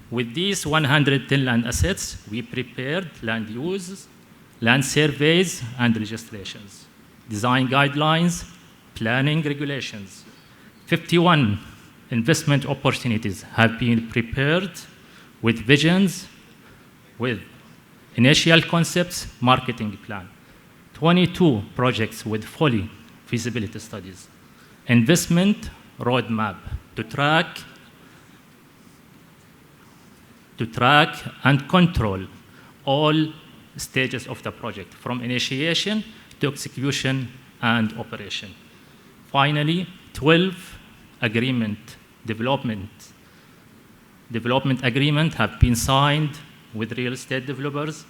S9: With these 110 land assets, we prepared land use, land surveys and registrations, design guidelines, planning regulations. 51 investment opportunities have been prepared with visions, with initial concepts, marketing plan. 22 projects with fully feasibility studies. Investment roadmap to track and control all stages of the project, from initiation to execution and operation. Finally, 12 development agreements have been signed with real estate developers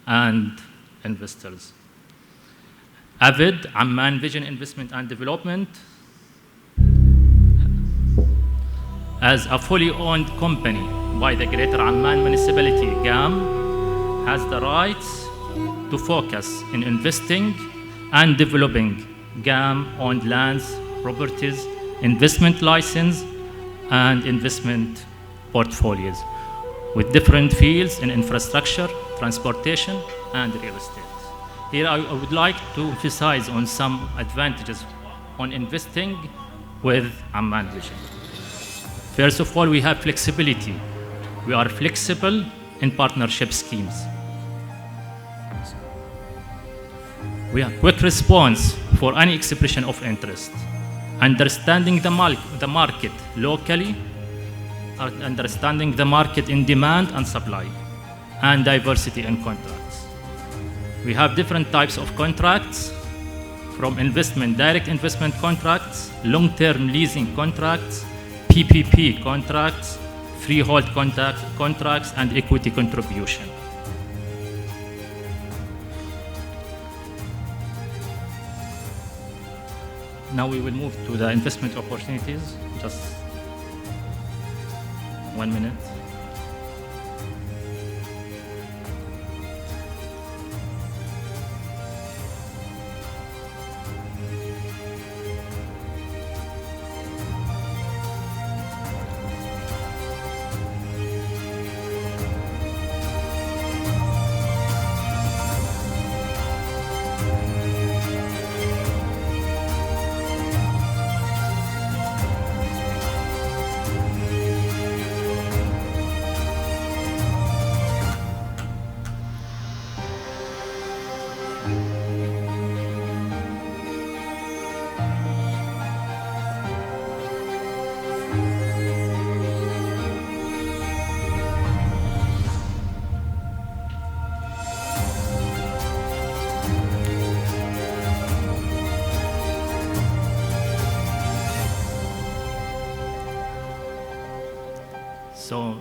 S9: and investors. Avid, Amman Vision Investment and Development, as a fully owned company by the Greater Amman Municipality, GAM, has the rights to focus in investing and developing GAM-owned lands, properties, investment license, and investment portfolios with different fields in infrastructure, transportation, and real estate. Here I would like to emphasize on some advantages on investing with Amman Vision. First of all, we have flexibility. We are flexible in partnership schemes. We have quick response for any expression of interest. Understanding the market locally, understanding the market in demand and supply, and diversity in contracts. We have different types of contracts, from direct investment contracts, long-term leasing contracts, PPP contracts, freehold contracts, and equity contribution. Now we will move to the investment opportunities. Just 1 minute. So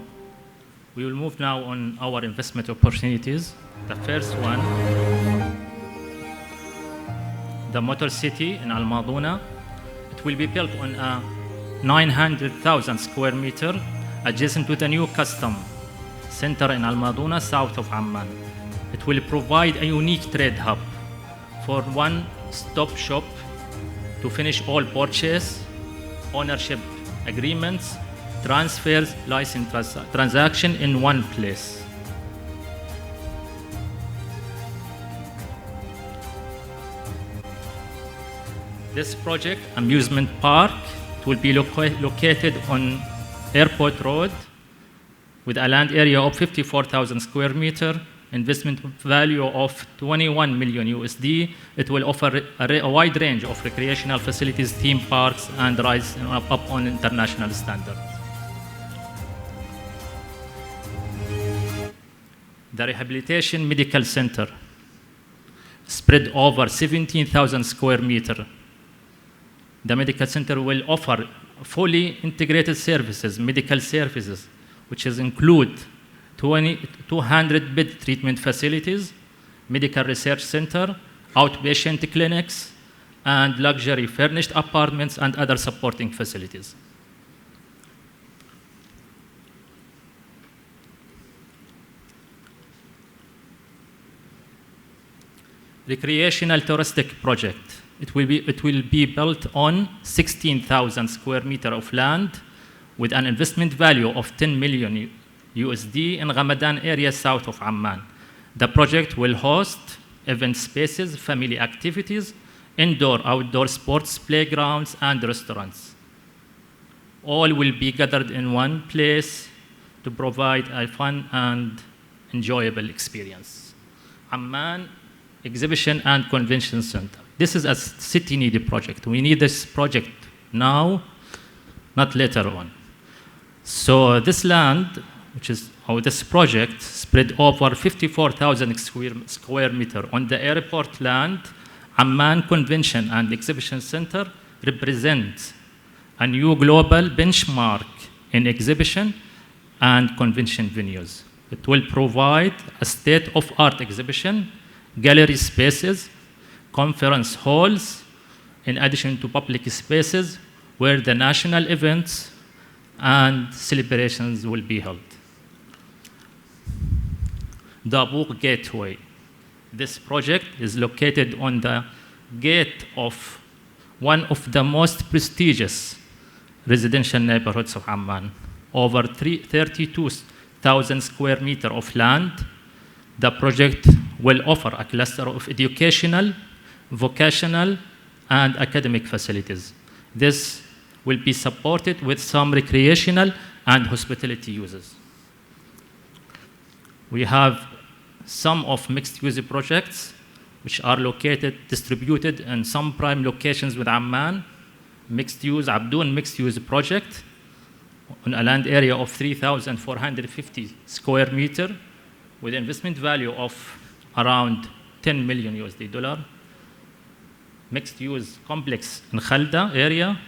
S9: we will move now on our investment opportunities. The first one, the Motor City in Al Maduna. It will be built on a 900,000 square meter adjacent to the new custom center in Al Maduna, south of Amman. It will provide a unique trade hub for one-stop shop to finish all purchase, ownership agreements, transfers, license transaction in one place. This project, Amusement Park, it will be located on Airport Road with a land area of 54,000 square meter, investment value of 21 million USD. It will offer a wide range of recreational facilities, theme parks, and rise up on international standards. The Rehabilitation Medical Center, spread over 17,000 square meter. The medical center will offer fully integrated services, medical services, which include 200 bed treatment facilities, medical research center, outpatient clinics, and luxury furnished apartments and other supporting facilities. Recreational touristic project. It will be built on 16,000 square meter of land with an investment value of 10 million USD in Ramadan area south of Amman. The project will host event spaces, family activities, indoor, outdoor sports playgrounds, and restaurants. All will be gathered in one place to provide a fun and enjoyable experience. Amman Exhibition and Convention Center. This is a city-needed project. We need this project now, not later on. So this land, this project, spread over 54,000 square meter on the airport land, Amman Convention and Exhibition Center represents a new global benchmark in exhibition and convention venues. It will provide a state-of-art exhibition, gallery spaces, conference halls, in addition to public spaces where the national events and celebrations will be held. The Book Gateway. This project is located on the gate of one of the most prestigious residential neighborhoods of Amman. Over 32,000 square meter of land. The project will offer a cluster of educational, vocational, and academic facilities. This will be supported with some recreational and hospitality uses. We have some of mixed-use projects which are distributed in some prime locations with Amman. Mixed-use, Abdoun mixed-use project on a land area of 3,450 square meter with investment value of around 10 million USD dollar. Mixed-use complex in Khalda area.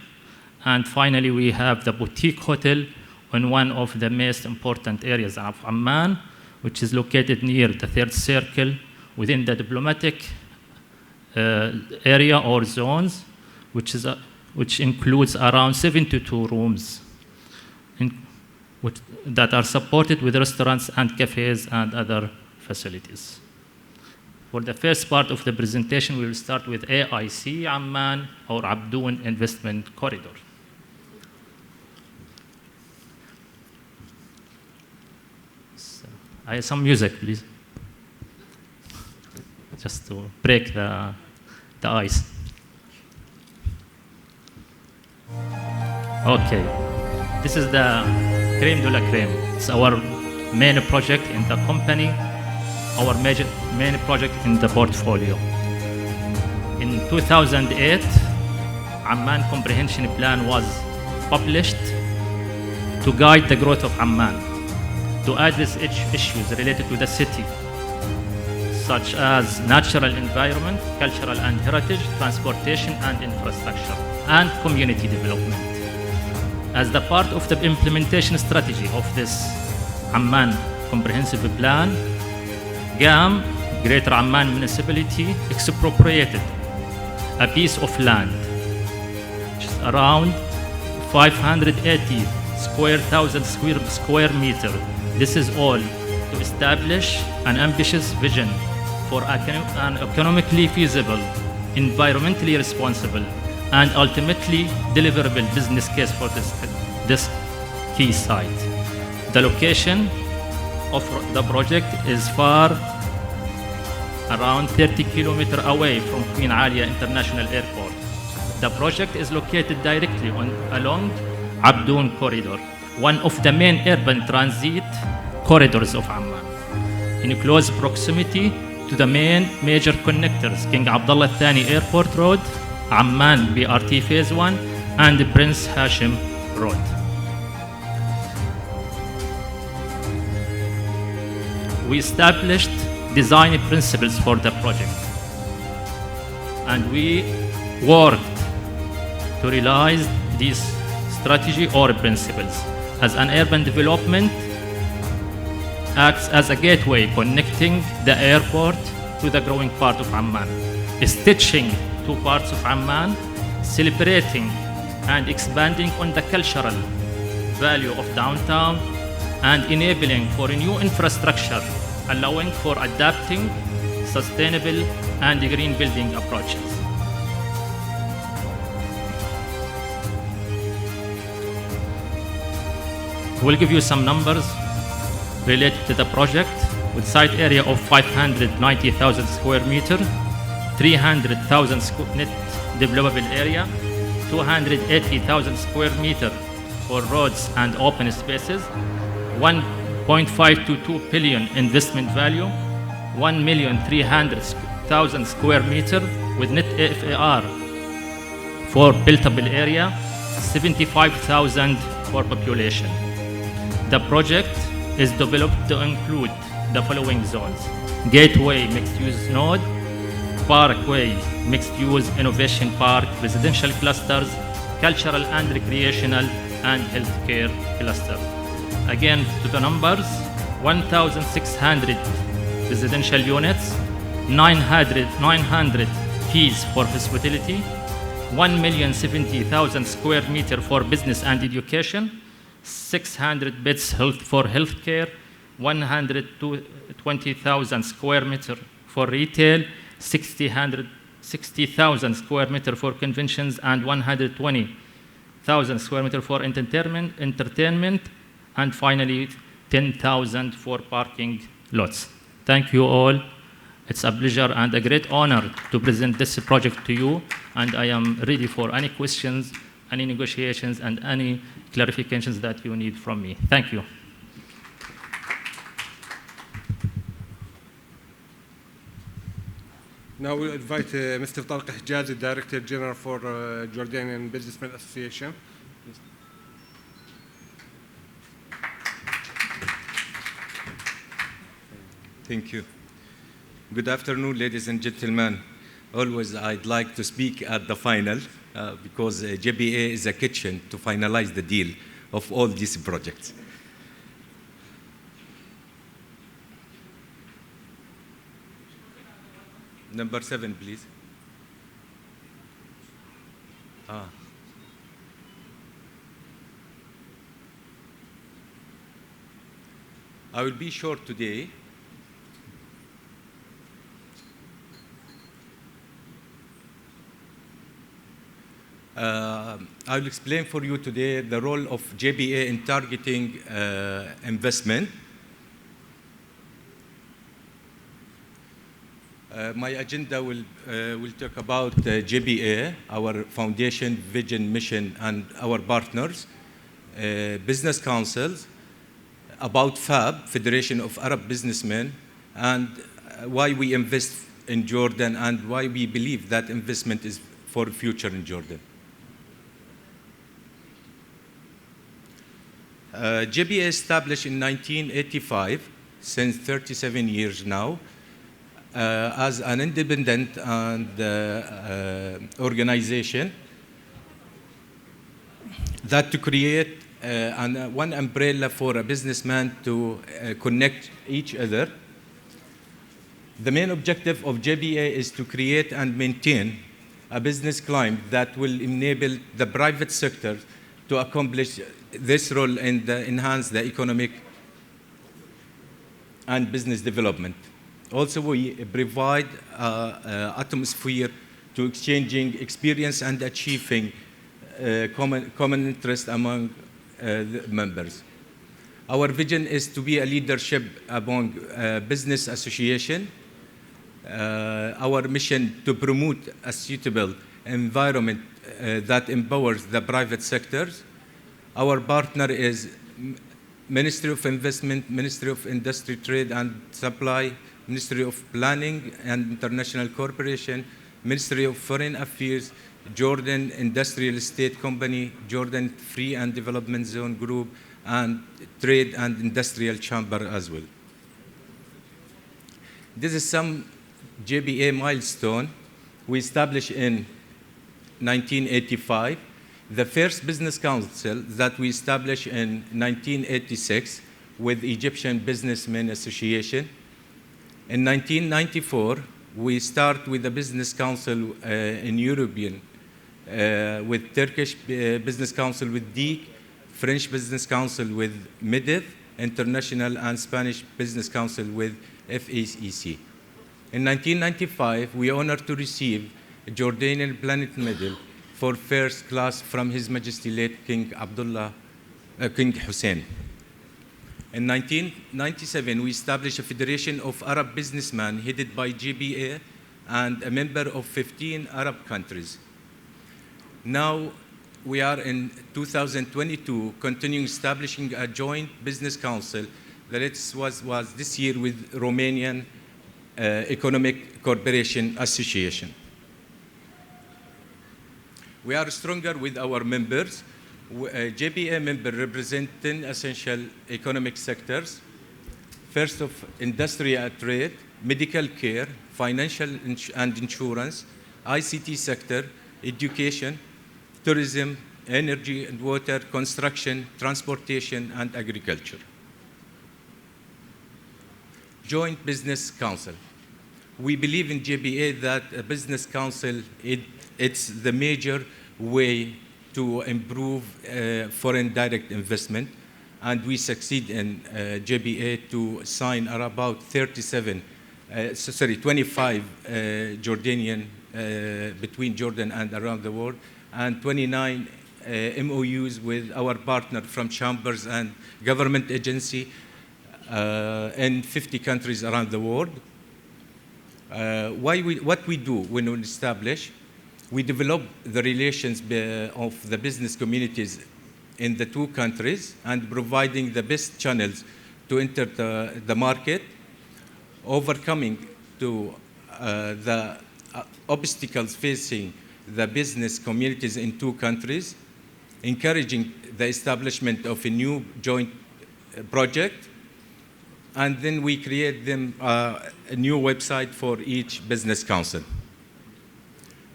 S9: And finally, we have the boutique hotel in one of the most important areas of Amman, which is located near the third circle within the diplomatic area or zones, which includes around 72 rooms that are supported with restaurants and cafes and other facilities. For the first part of the presentation, we will start with AIC Amman or Abdoun Investment Corridor. So, I have some music, please, just to break the ice. Okay, this is the crème de la crème. It's our main project in the company, our main project in the portfolio. In 2008, Amman Comprehension Plan was published to guide the growth of Amman, to address issues related to the city, such as natural environment, cultural and heritage, transportation and infrastructure, and community development. As the part of the implementation strategy of this Amman comprehensive plan, GAM, Greater Amman Municipality, expropriated a piece of land, which is around 580,000 square meter. This is all to establish an ambitious vision for an economically feasible, environmentally responsible, and ultimately deliverable business case for this key site. The location of the project is far, around 30 kilometers away from Queen Alia International Airport. The project is located directly along Abdoun Corridor, one of the main urban transit corridors of Amman, in close proximity to the main major connectors, King Abdullah Thani Airport Road, Amman BRT Phase 1, and Prince Hashim Road. We established design principles for the project, and we worked to realize these strategy or principles. As an urban development acts as a gateway connecting the airport to the growing part of Amman, stitching two parts of Amman, celebrating and expanding on the cultural value of downtown, and enabling for a new infrastructure, allowing for adapting sustainable and green building approaches. We'll give you some numbers related to the project, with site area of 590,000 square meter, 300,000 net developable area, 280,000 square meter for roads and open spaces, 1.5 to 2 billion investment value, 1,300,000 square meter with net FAR for buildable area, 75,000 for population. The project is developed to include the following zones: Gateway Mixed-Use Node, Parkway Mixed-Use Innovation Park, Residential Clusters, Cultural and Recreational, and Healthcare Cluster. Again, to the numbers: 1,600 residential units, 900 keys for hospitality, 1,070,000 square meter for business and education, 600 beds for healthcare, 120,000 square meter for retail, 60,000 square meter for conventions, and 120,000 square meter for entertainment, and finally 10,000 for parking lots. Thank you all. It's a pleasure and a great honor to present this project to you, and I am ready for any questions, any negotiations, and any clarifications that you need from me. Thank you.
S2: Now we'll invite Mr. Tariq Hijazi, Director General for Jordanian Businessmen Association.
S10: Thank you. Good afternoon, ladies and gentlemen. Always I'd like to speak at the final because JBA is a kitchen to finalize the deal of all these projects. Number 7, please. I will be short today. I will explain for you today the role of JBA in targeting investment. My agenda will talk about JBA, our foundation, vision, mission, and our partners, business councils, about FAB, Federation of Arab Businessmen, and why we invest in Jordan and why we believe that investment is for the future in Jordan. JBA established in 1985, since 37 years now, as an independent and organization that to create one umbrella for a businessman to connect each other. The main objective of JBA is to create and maintain a business climate that will enable the private sector to accomplish this role and enhance the economic and business development. Also, we provide an atmosphere to exchanging experience and achieving common interest among the members. Our vision is to be a leadership among business association. Our mission to promote a suitable environment that empowers the private sectors. Our partner is Ministry of Investment, Ministry of Industry, Trade and Supply, Ministry of Planning and International Cooperation, Ministry of Foreign Affairs, Jordan Industrial Estate Company, Jordan Free and Development Zone Group, and Trade and Industrial Chamber as well. This is some JBA milestone we established in 1985. The first business council that we established in 1986 with Egyptian Businessmen Association. In 1994, we start with the business council in European, with Turkish Business Council with DIC, French Business Council with MEDEF, International and Spanish Business Council with FACC. In 1995, we are honored to receive a Jordanian Planet Medal for first class from His Majesty late King King Hussein. In 1997, we established a Federation of Arab Businessmen headed by JBA and a member of 15 Arab countries. Now, we are in 2022, continuing establishing a joint business council that was this year with Romanian Economic Cooperation Association. We are stronger with our members. JBA members represent 10 essential economic sectors. First of industry and trade, medical care, financial and insurance, ICT sector, education, tourism, energy and water, construction, transportation, and agriculture. Joint Business Council. We believe in JBA that a business council, it's the major way to improve foreign direct investment, and we succeed in JBA to sign about 25 Jordanian between Jordan and around the world, and 29 MOUs with our partner from chambers and government agency in 50 countries around the world. What we do when we establish, we develop the relations of the business communities in the two countries and providing the best channels to enter the market, overcoming the obstacles facing the business communities in two countries, encouraging the establishment of a new joint project, and then we create them a new website for each business council.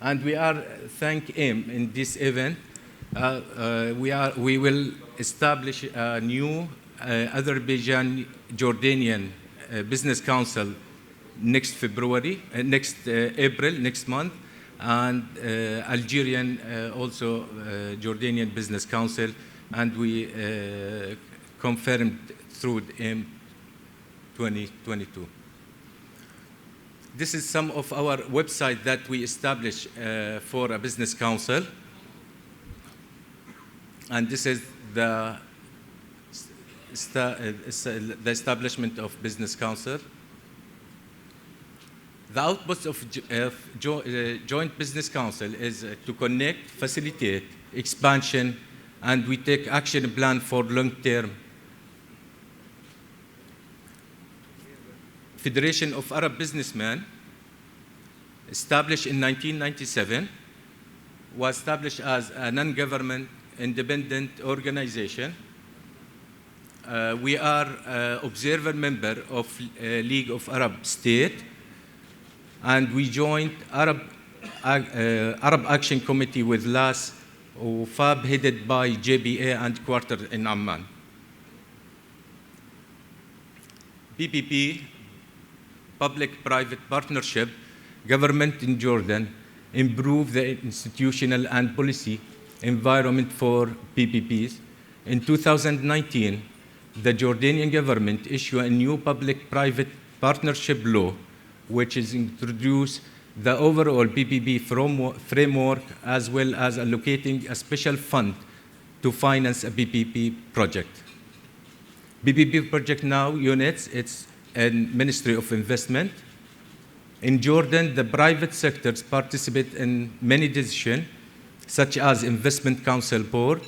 S10: And we are thank him in this event. We will establish a new Azerbaijan Jordanian Business Council next April, next month, and Algerian also Jordanian Business Council, and we confirmed through him 2022. This is some of our website that we established for a business council. And this is the establishment of business council. The output of joint business council is to connect, facilitate, expansion, and we take action plan for long-term. Federation of Arab Businessmen, established in 1997, was established as a non-government independent organization. We are observer member of League of Arab States, and we joined Arab Action Committee with last وFAB headed by JBA and quarter in Amman. PPP, public-private partnership, government in Jordan improve the institutional and policy environment for PPPs. In 2019, the Jordanian government issued a new public-private partnership law, which is introduced the overall PPP framework, as well as allocating a special fund to finance a PPP project. PPP project now units, it's a Ministry of Investment. In Jordan, the private sectors participate in many decisions, such as Investment Council Board,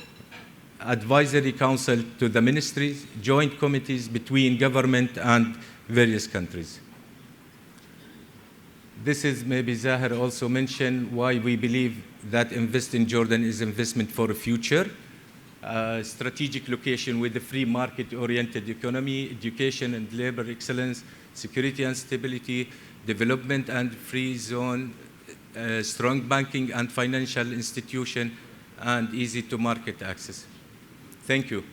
S10: Advisory Council to the ministries, joint committees between government and various countries. This is maybe Zahir also mentioned why we believe that Invest in Jordan is investment for the future. Strategic location with a free market-oriented economy, education and labor excellence, security and stability, development and free zone, strong banking and financial institution, and easy to market access. Thank you.